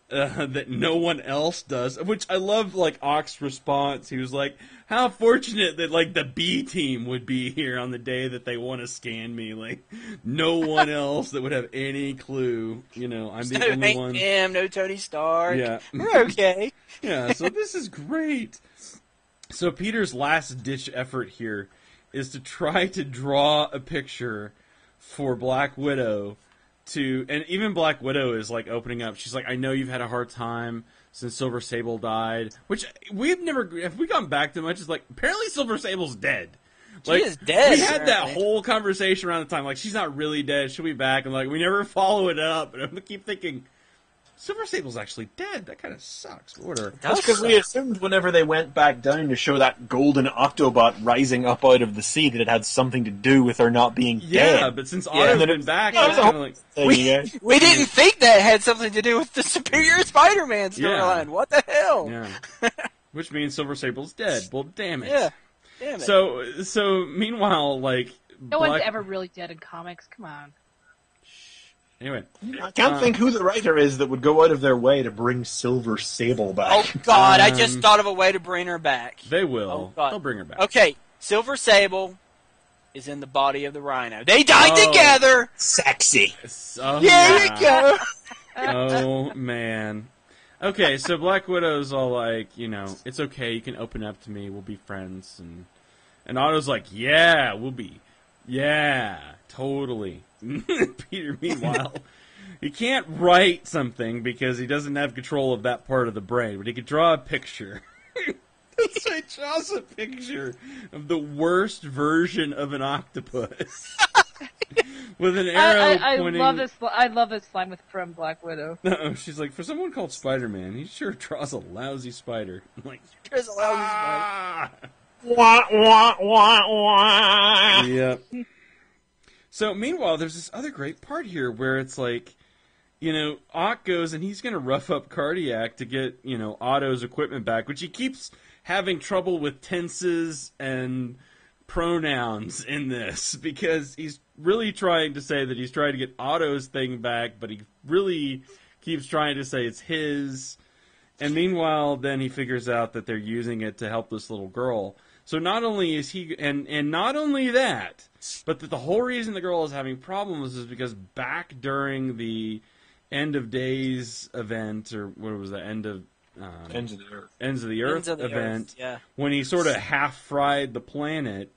that no one else does, which I love. Like Ock's response, he was like, "How fortunate that like the B team would be here on the day that they want to scan me. Like no one else that would have any clue. You know, I'm the only one." No Tony Stark. Yeah, we're okay. Yeah, so this is great. So Peter's last-ditch effort here is to try to draw a picture for Black Widow and even Black Widow is like opening up. She's like, I know you've had a hard time since Silver Sable died, which have we gone back to much? It's like, apparently Silver Sable's dead. Like, she is dead. We had that whole conversation around the time, like, she's not really dead, she'll be back, and like, we never follow it up, and I keep thinking, Silver Sable's actually dead. That kind of sucks. But whatever. That's because we assumed whenever they went back down to show that golden Octobot rising up out of the sea that it had something to do with her not being dead. Yeah, but since Otto's been back, it's kind of like... We didn't think that had something to do with the Superior Spider-Man storyline. Yeah. What the hell? Yeah. Which means Silver Sable's dead. Well, damn it. Yeah. Damn it. So meanwhile, like... No one's ever really dead in comics. Come on. Anyway, I can't think who the writer is that would go out of their way to bring Silver Sable back. Oh, God, I just thought of a way to bring her back. They will. Oh, they'll bring her back. Okay, Silver Sable is in the body of the Rhino. They died together! Sexy. Oh, there you go! Oh, man. Okay, so Black Widow's all like, you know, it's okay, you can open up to me, we'll be friends. And Otto's like, yeah, we'll be. Yeah, totally. Peter, meanwhile, he can't write something because he doesn't have control of that part of the brain, but he can draw a picture. So he draws a picture of the worst version of an octopus with an arrow pointing. I love this line from Black Widow. No, she's like, for someone called Spider-Man, he sure draws a lousy spider. I'm like, There's a lousy spider. Wah, wah, wah, wah. Yep. So, meanwhile, there's this other great part here where it's like, you know, Ock goes and he's going to rough up Cardiac to get, you know, Otto's equipment back, which he keeps having trouble with tenses and pronouns in this because he's really trying to say that he's trying to get Otto's thing back, but he really keeps trying to say it's his. And meanwhile, then he figures out that they're using it to help this little girl. So not only is he, and not only that, but that the whole reason the girl is having problems is because back during the End of Days event, or what was the Ends of the Earth event, yeah. When he sort of half-fried the planet,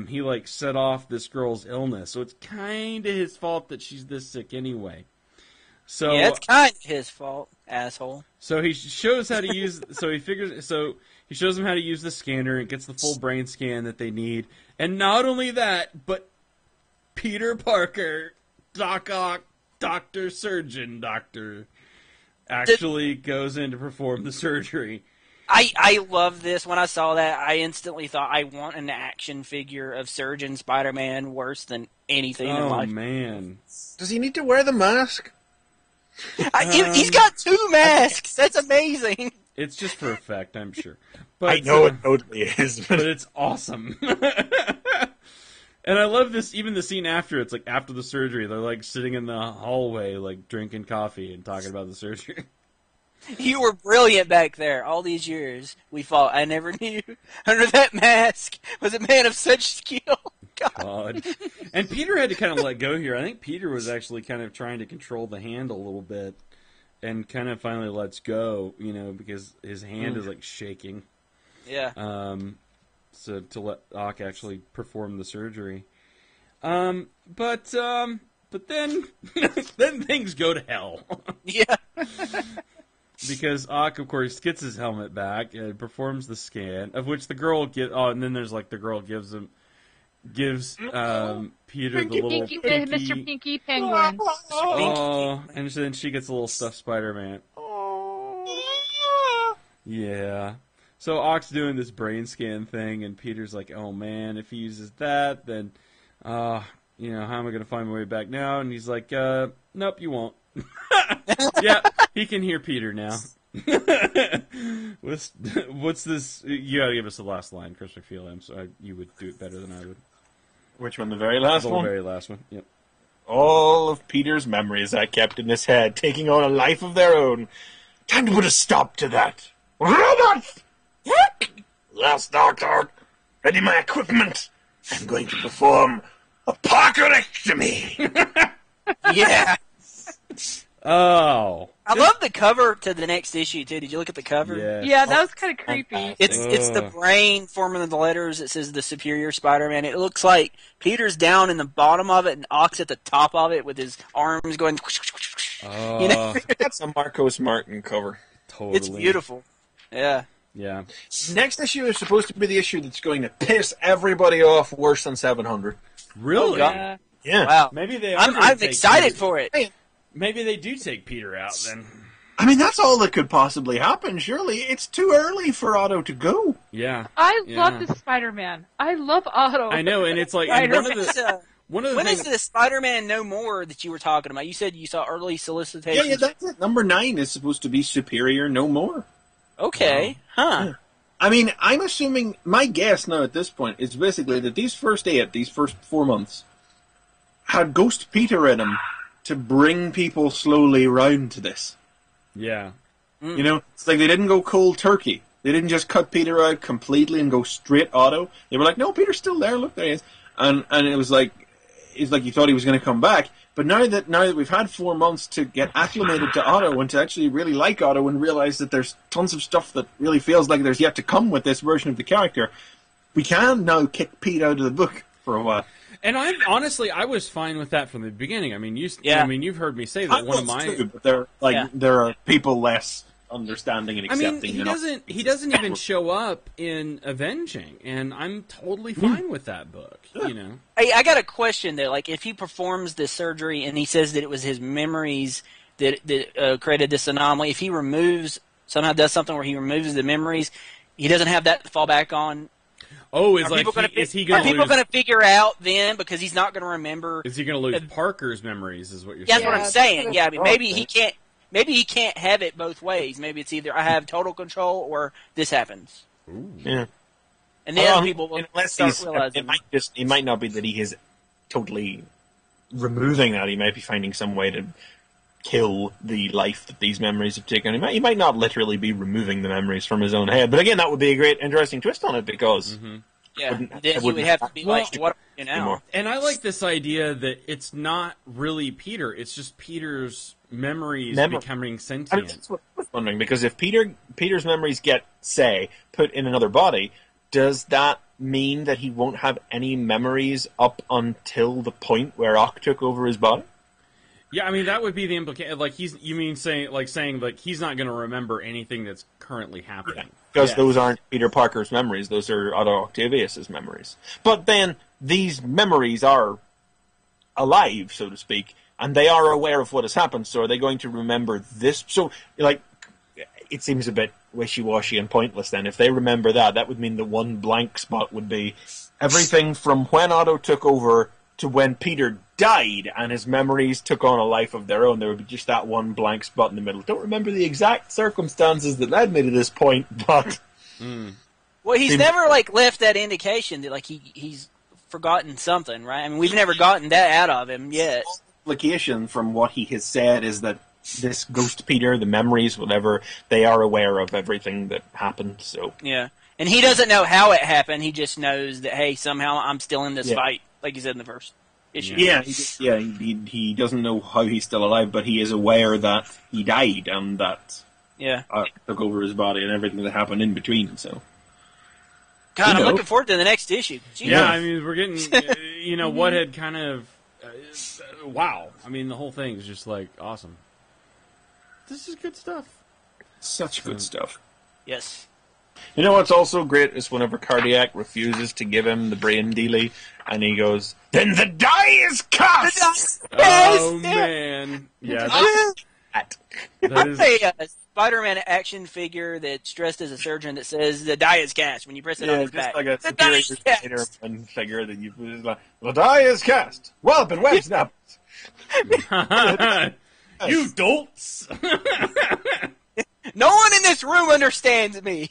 he like set off this girl's illness. So it's kind of his fault that she's this sick anyway. So yeah, it's kind of his fault, asshole. So he shows how to use. So he shows him how to use the scanner and gets the full brain scan that they need. And not only that, but Peter Parker, Doc Ock, Doctor actually goes in to perform the surgery. I love this. When I saw that, I instantly thought, I want an action figure of Surgeon Spider-Man worse than anything in life. Oh, man. Does he need to wear the mask? He's got 2 masks. That's amazing. It's just for effect, I'm sure. But, I know it totally is. But it's awesome. And I love this, even the scene after, it's like after the surgery, they're like sitting in the hallway, like drinking coffee and talking about the surgery. You were brilliant back there. All these years we fought. I never knew under that mask was a man of such skill. God. And Peter had to kind of let go here. I think Peter was actually kind of trying to control the hand a little bit and kind of finally lets go, because his hand is like shaking. Yeah. So to let Ock actually perform the surgery. But then then things go to hell. Yeah. Because Ock, of course, gets his helmet back and performs the scan, of which the girl and then there's like the girl gives Peter the little Pinky, Mr. Pinky Penguin. Oh, and then she gets a little stuffed Spider-Man. Yeah. So Ock's doing this brain scan thing, and Peter's like, "Oh man, if he uses that, then, how am I going to find my way back now?" And he's like, "Nope, you won't." Yeah, he can hear Peter now. What's this? You gotta give us the last line, Chris McFeely. I'm sorry, you would do it better than I would. Which one? The very last one? The very last one. Yep. All of Peter's memories I kept in his head, taking on a life of their own. Time to put a stop to that. Robots! Last Doctor, ready my equipment. I'm going to perform a Parkerectomy. Yeah. Oh. I love the cover to the next issue, too. Did you look at the cover? Yeah. Yeah, that was kind of creepy. It's the brain forming the letters. It says the Superior Spider-Man. It looks like Peter's down in the bottom of it and Ock's at the top of it with his arms going... That's a Marcos Martin cover. Totally. It's beautiful. Yeah. Yeah. Next issue is supposed to be the issue that's going to piss everybody off worse than 700. Really? Yeah. Yeah. Wow. Maybe they are I'm gonna take excited Peter. for it. Maybe they do take Peter out then. I mean, that's all that could possibly happen, surely. It's too early for Otto to go. Yeah. I love this Spider-Man. I love Otto. I know, and it's like and one of the When things, is the Spider-Man No More that you were talking about? You said you saw early solicitations. Yeah, that's it. Number 9 is supposed to be Superior No More. Okay. Huh. I mean, I'm assuming, my guess now at this point is basically that these first 4 months, had Ghost Peter in them to bring people slowly round to this. yeah. You know, it's like they didn't go cold turkey. They didn't just cut Peter out completely and go straight Otto. They were like, no, Peter's still there. Look, there he is. And it was like, it's like you thought he was going to come back. But now that we've had 4 months to get acclimated to Otto and to actually really like Otto and realize that there's tons of stuff that really feels like there's yet to come with this version of the character, we can now kick Pete out of the book for a while. And I was fine with that from the beginning. I mean, you've heard me say that But there are people less understanding and accepting. I mean, he doesn't even show up in Avenging, and I'm totally fine with that book. Yeah. You know, I got a question though. Like, if he performs this surgery and he says that it was his memories that created this anomaly, if he somehow does something where he removes the memories, he doesn't have that to fall back on. Oh, Are people going to figure out then, because he's not going to remember? Is he going to lose Parker's memories? Is what you're That's saying? what I'm saying. Yeah, I mean, maybe he can't. Maybe he can't have it both ways. Maybe it's either I have total control or this happens. Ooh. Yeah. And then people will start realizing. It might not be that he is totally removing that. He might be finding some way to kill the life that these memories have taken. He might not literally be removing the memories from his own head. But again, that would be a great, interesting twist on it, because... Yeah, then he would have to be like, what do now? Anymore. And I like this idea that it's not really Peter; it's just Peter's memories becoming sentient. I mean, that's what I was wondering, because if Peter's memories get, say, put in another body, does that mean that he won't have any memories up until the point where Ock took over his body? Yeah, I mean that would be the implication. Like saying he's not going to remember anything that's currently happening because those aren't Peter Parker's memories; those are Otto Octavius's memories. But then these memories are alive, so to speak, and they are aware of what has happened. So are they going to remember this? So, like, it seems a bit wishy-washy and pointless. Then, if they remember that, that would mean the one blank spot would be everything from when Otto took over to when Peter died and his memories took on a life of their own. There would be just that one blank spot in the middle. Don't remember the exact circumstances that led me to this point, but... Well, he's never, left that indication that, he's forgotten something, right? I mean, we've never gotten that out of him yet. The implication from what he has said is that this Ghost Peter, the memories, whatever, they are aware of everything that happened, so... Yeah. And he doesn't know how it happened. He just knows that, hey, somehow I'm still in this fight, like he said in the first issue. Yeah, he doesn't know how he's still alive, but he is aware that he died and that took over his body and everything that happened in between. So, God, I'm looking forward to the next issue. Jeez. Yeah, I mean, we're getting, what had kind of, wow. I mean, the whole thing is just awesome. This is good stuff. Such good stuff. Yes. You know what's also great is whenever Cardiac refuses to give him the brain dealie, and he goes, "Then the die is cast!" Oh, man. Yeah, that is a Spider-Man action figure that's dressed as a surgeon that says, "The die is cast," when you press it on his back. Like a Superior Spider-Man figure that you put like, "The die is cast! Whelp and web snap!" You dolts! No one in this room understands me.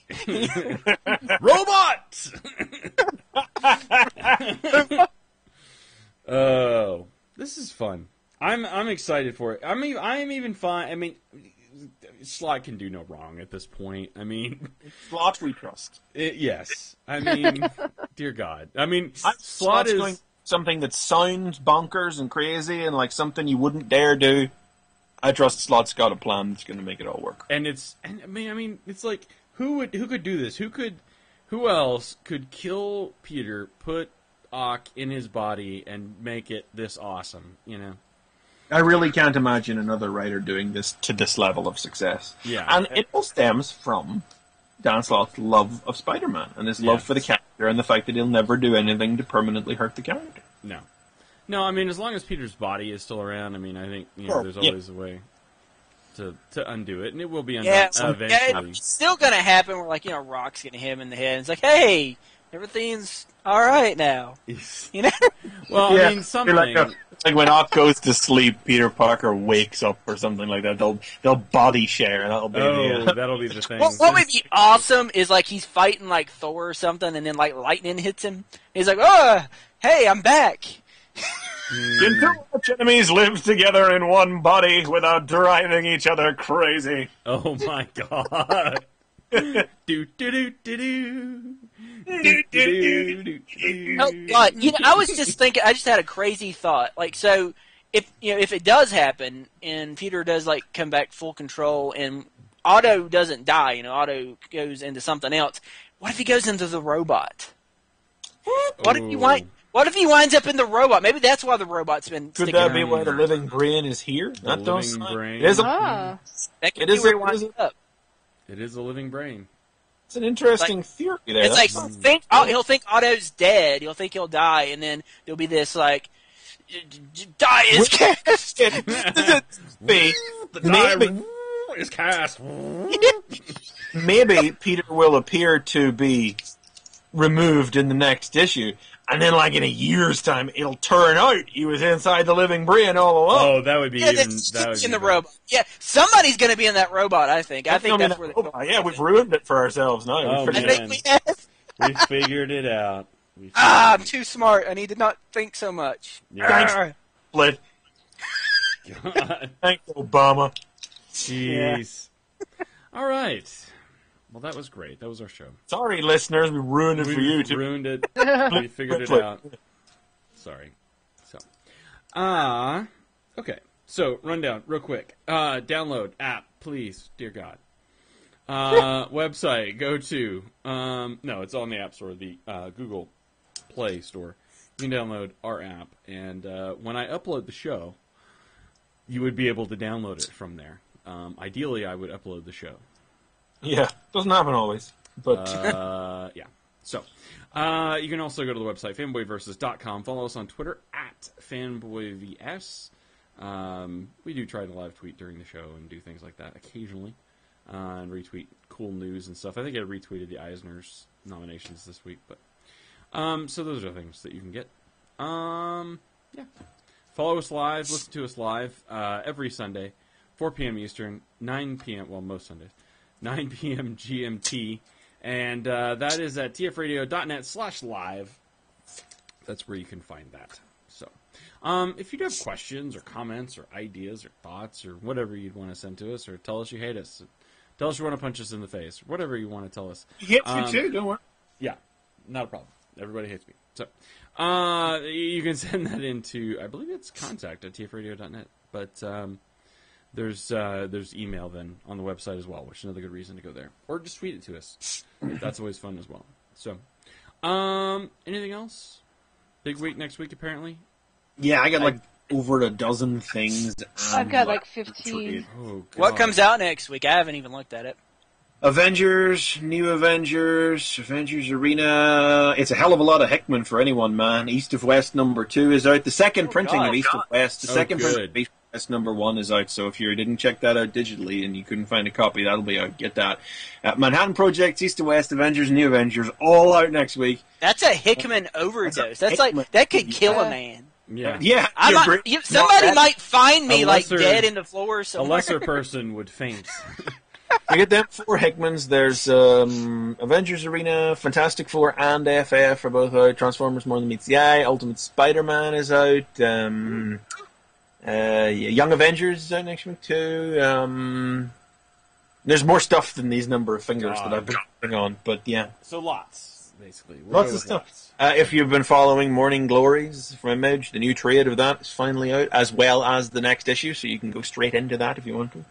Robot! Oh, this is fun. I'm excited for it. I am even fine. I mean, Slot can do no wrong at this point. I mean, Slot we trust. Yes. I mean, dear God. I mean, Slot is doing something that sounds bonkers and crazy and like something you wouldn't dare do. I trust Slot's got a plan that's going to make it all work. And I mean, it's like who could do this? Who else could kill Peter, put Ock in his body, and make it this awesome? You know, I really can't imagine another writer doing this to this level of success. Yeah, and it all stems from Dan Slott's love of Spider-Man and his love for the character, and the fact that he'll never do anything to permanently hurt the character. No, I mean, as long as Peter's body is still around, I mean, I think there's always a way to undo it, and it will be undone eventually. Yeah, it's still going to happen where, Rock's going to hit him in the head, and it's like, hey, everything's all right now. You know? Well, I mean, something... Like when Ock goes to sleep, Peter Parker wakes up or something like that. They'll body share, and that'll be that'll be the thing. What would be awesome is, he's fighting, Thor or something, and then, lightning hits him. He's like, oh, hey, I'm back. Can two much enemies live together in one body without driving each other crazy? Oh my God! do do do do do. Oh God! I was just thinking. I just had a crazy thought. So if it does happen and Peter does come back full control and Otto doesn't die, Otto goes into something else. What if he goes into the robot? What if he winds up in the robot? Maybe that's why the robot's been. Could that be why the living brain is here? That living brain. It is that could be where he winds up. It is a living brain. It's an interesting theory there. It's he'll think Otto's dead. He'll think he'll die, and then there'll be this die is cast. The die is cast. Maybe Peter will appear to be removed in the next issue, and then in a year's time it'll turn out he was inside the living brain all along. Oh, that would be in the robot. Yeah, somebody's going to be in that robot, I think. I think that's where we've ruined it for ourselves now. Oh, I think we have. We figured it out. I'm too smart. I need to not think so much. Yeah. Split. God. Thanks, Obama. Jeez. All right. Well, that was great. That was our show. Sorry, listeners. We ruined it for you, too. We ruined it. We figured it out. Sorry. Okay. So, rundown, real quick. Download app, please. Dear God. Website, go to... no, it's on the App Store, the Google Play Store. You can download our app, and when I upload the show, you would be able to download it from there. Ideally, I would upload the show. Yeah, doesn't happen always. But yeah. So, you can also go to the website, fanboyversus.com. Follow us on Twitter, @fanboyvs. We do try to live tweet during the show and do things like that occasionally. And retweet cool news and stuff. I think I retweeted the Eisner's nominations this week. But so those are things that you can get. Yeah. Follow us live. Listen to us live every Sunday, 4 p.m. Eastern, 9 p.m. Well, most Sundays, 9 p.m. GMT. And that is at tfradio.net/live. That's where you can find that. So, if you do have questions or comments or ideas or thoughts or whatever you'd want to send to us, or tell us you hate us, tell us you want to punch us in the face, whatever you want to tell us. he hates you too, don't worry. Yeah, not a problem. Everybody hates me. So, you can send that into, I believe it's contact@tfradio.net. But there's email then on the website as well, which is another good reason to go there. Or just tweet it to us. That's always fun as well. So, anything else? Big week next week, apparently. Yeah, I got over a dozen things. I've got 15. Oh, God. What comes out next week? I haven't even looked at it. Avengers, New Avengers, Avengers Arena. It's a hell of a lot of Hickman for anyone, man. East of West #2 is out. The second printing of East of West. The second printing of East of West #1 is out. So if you didn't check that out digitally and you couldn't find a copy, that'll be out. Get that. Manhattan Project, East of West, Avengers, New Avengers, all out next week. That's a Hickman overdose. That's like, that could kill a man. Yeah. Yeah. Somebody might find me lesser- dead in the floor somewhere. A lesser person would faint. I get them 4 Hickmans. There's Avengers Arena, Fantastic Four, and FF are both out. Transformers More Than Meets the Eye, Ultimate Spider-Man is out. Young Avengers is out next week too. There's more stuff than these number of fingers that I've been putting on, but yeah. So lots, basically. Lots of stuff. If you've been following Morning Glories from Image, the new trade of that is finally out, as well as the next issue, so you can go straight into that if you want to.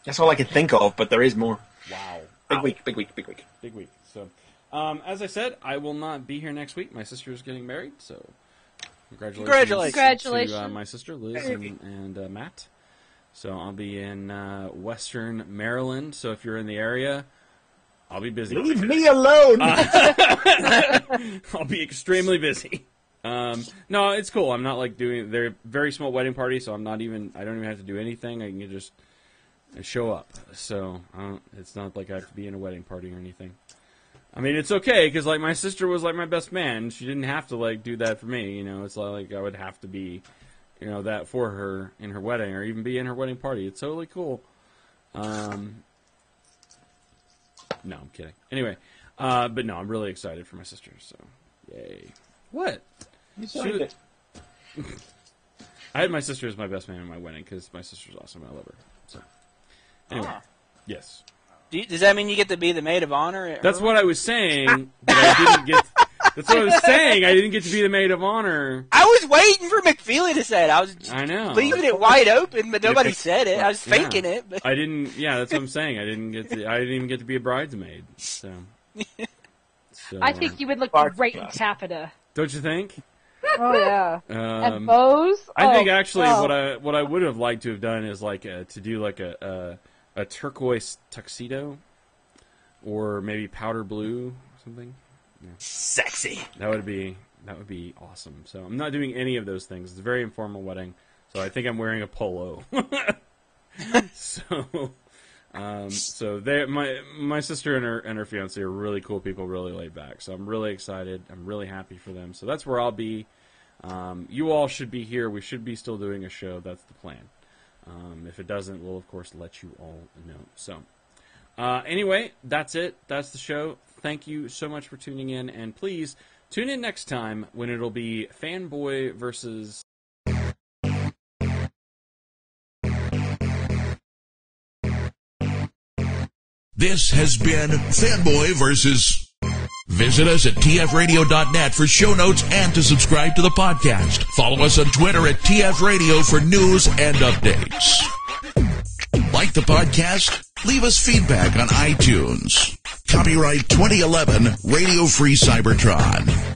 That's all I can think of, but there is more. Wow. Big week. Big week. So, as I said, I will not be here next week. My sister is getting married, so congratulations. To my sister, Liz, and Matt. So I'll be in Western Maryland, so if you're in the area, I'll be busy. Leave me alone! I'll be extremely busy. No, it's cool. I'm not they're a very small wedding party, so I don't even have to do anything. I can just show up. So it's not like I have to be in a wedding party or anything. I mean, it's okay because my sister was my best man. She didn't have to do that for me. It's like I would have to be, that for her in her wedding or even be in her wedding party. It's totally cool. No, I'm kidding. Anyway, but no, I'm really excited for my sister. So, yay! What? I had my sister as my best man in my wedding because my sister's awesome. I love her. So, anyway, yes. Does that mean you get to be the maid of honor? That's what I was saying. But I didn't get. That's what I was saying. I didn't get to be the maid of honor. I was waiting for McFeely to say it. I was leaving it wide open, but nobody said it. I was faking it. But. I didn't. Yeah, that's what I'm saying. I didn't even get to be a bridesmaid. So I think you would look great in taffeta. Don't you think? Oh yeah. And bows. I think actually what I would have liked to have done is to do a turquoise tuxedo, or maybe powder blue or something. Yeah. Sexy. That would be awesome. So I'm not doing any of those things. It's a very informal wedding. So I think I'm wearing a polo. So my sister and her fiance are really cool people, really laid back. So I'm really excited. I'm really happy for them. So that's where I'll be. You all should be here. We should be still doing a show. That's the plan. If it doesn't, we'll of course let you all know. So anyway, that's it. That's the show. Thank you so much for tuning in, and please tune in next time when it'll be Fanboy Versus. This has been Fanboy Versus. Visit us at tfradio.net for show notes and to subscribe to the podcast. Follow us on Twitter at tfradio for news and updates. Like the podcast? Leave us feedback on iTunes. Copyright 2011 Radio Free Cybertron.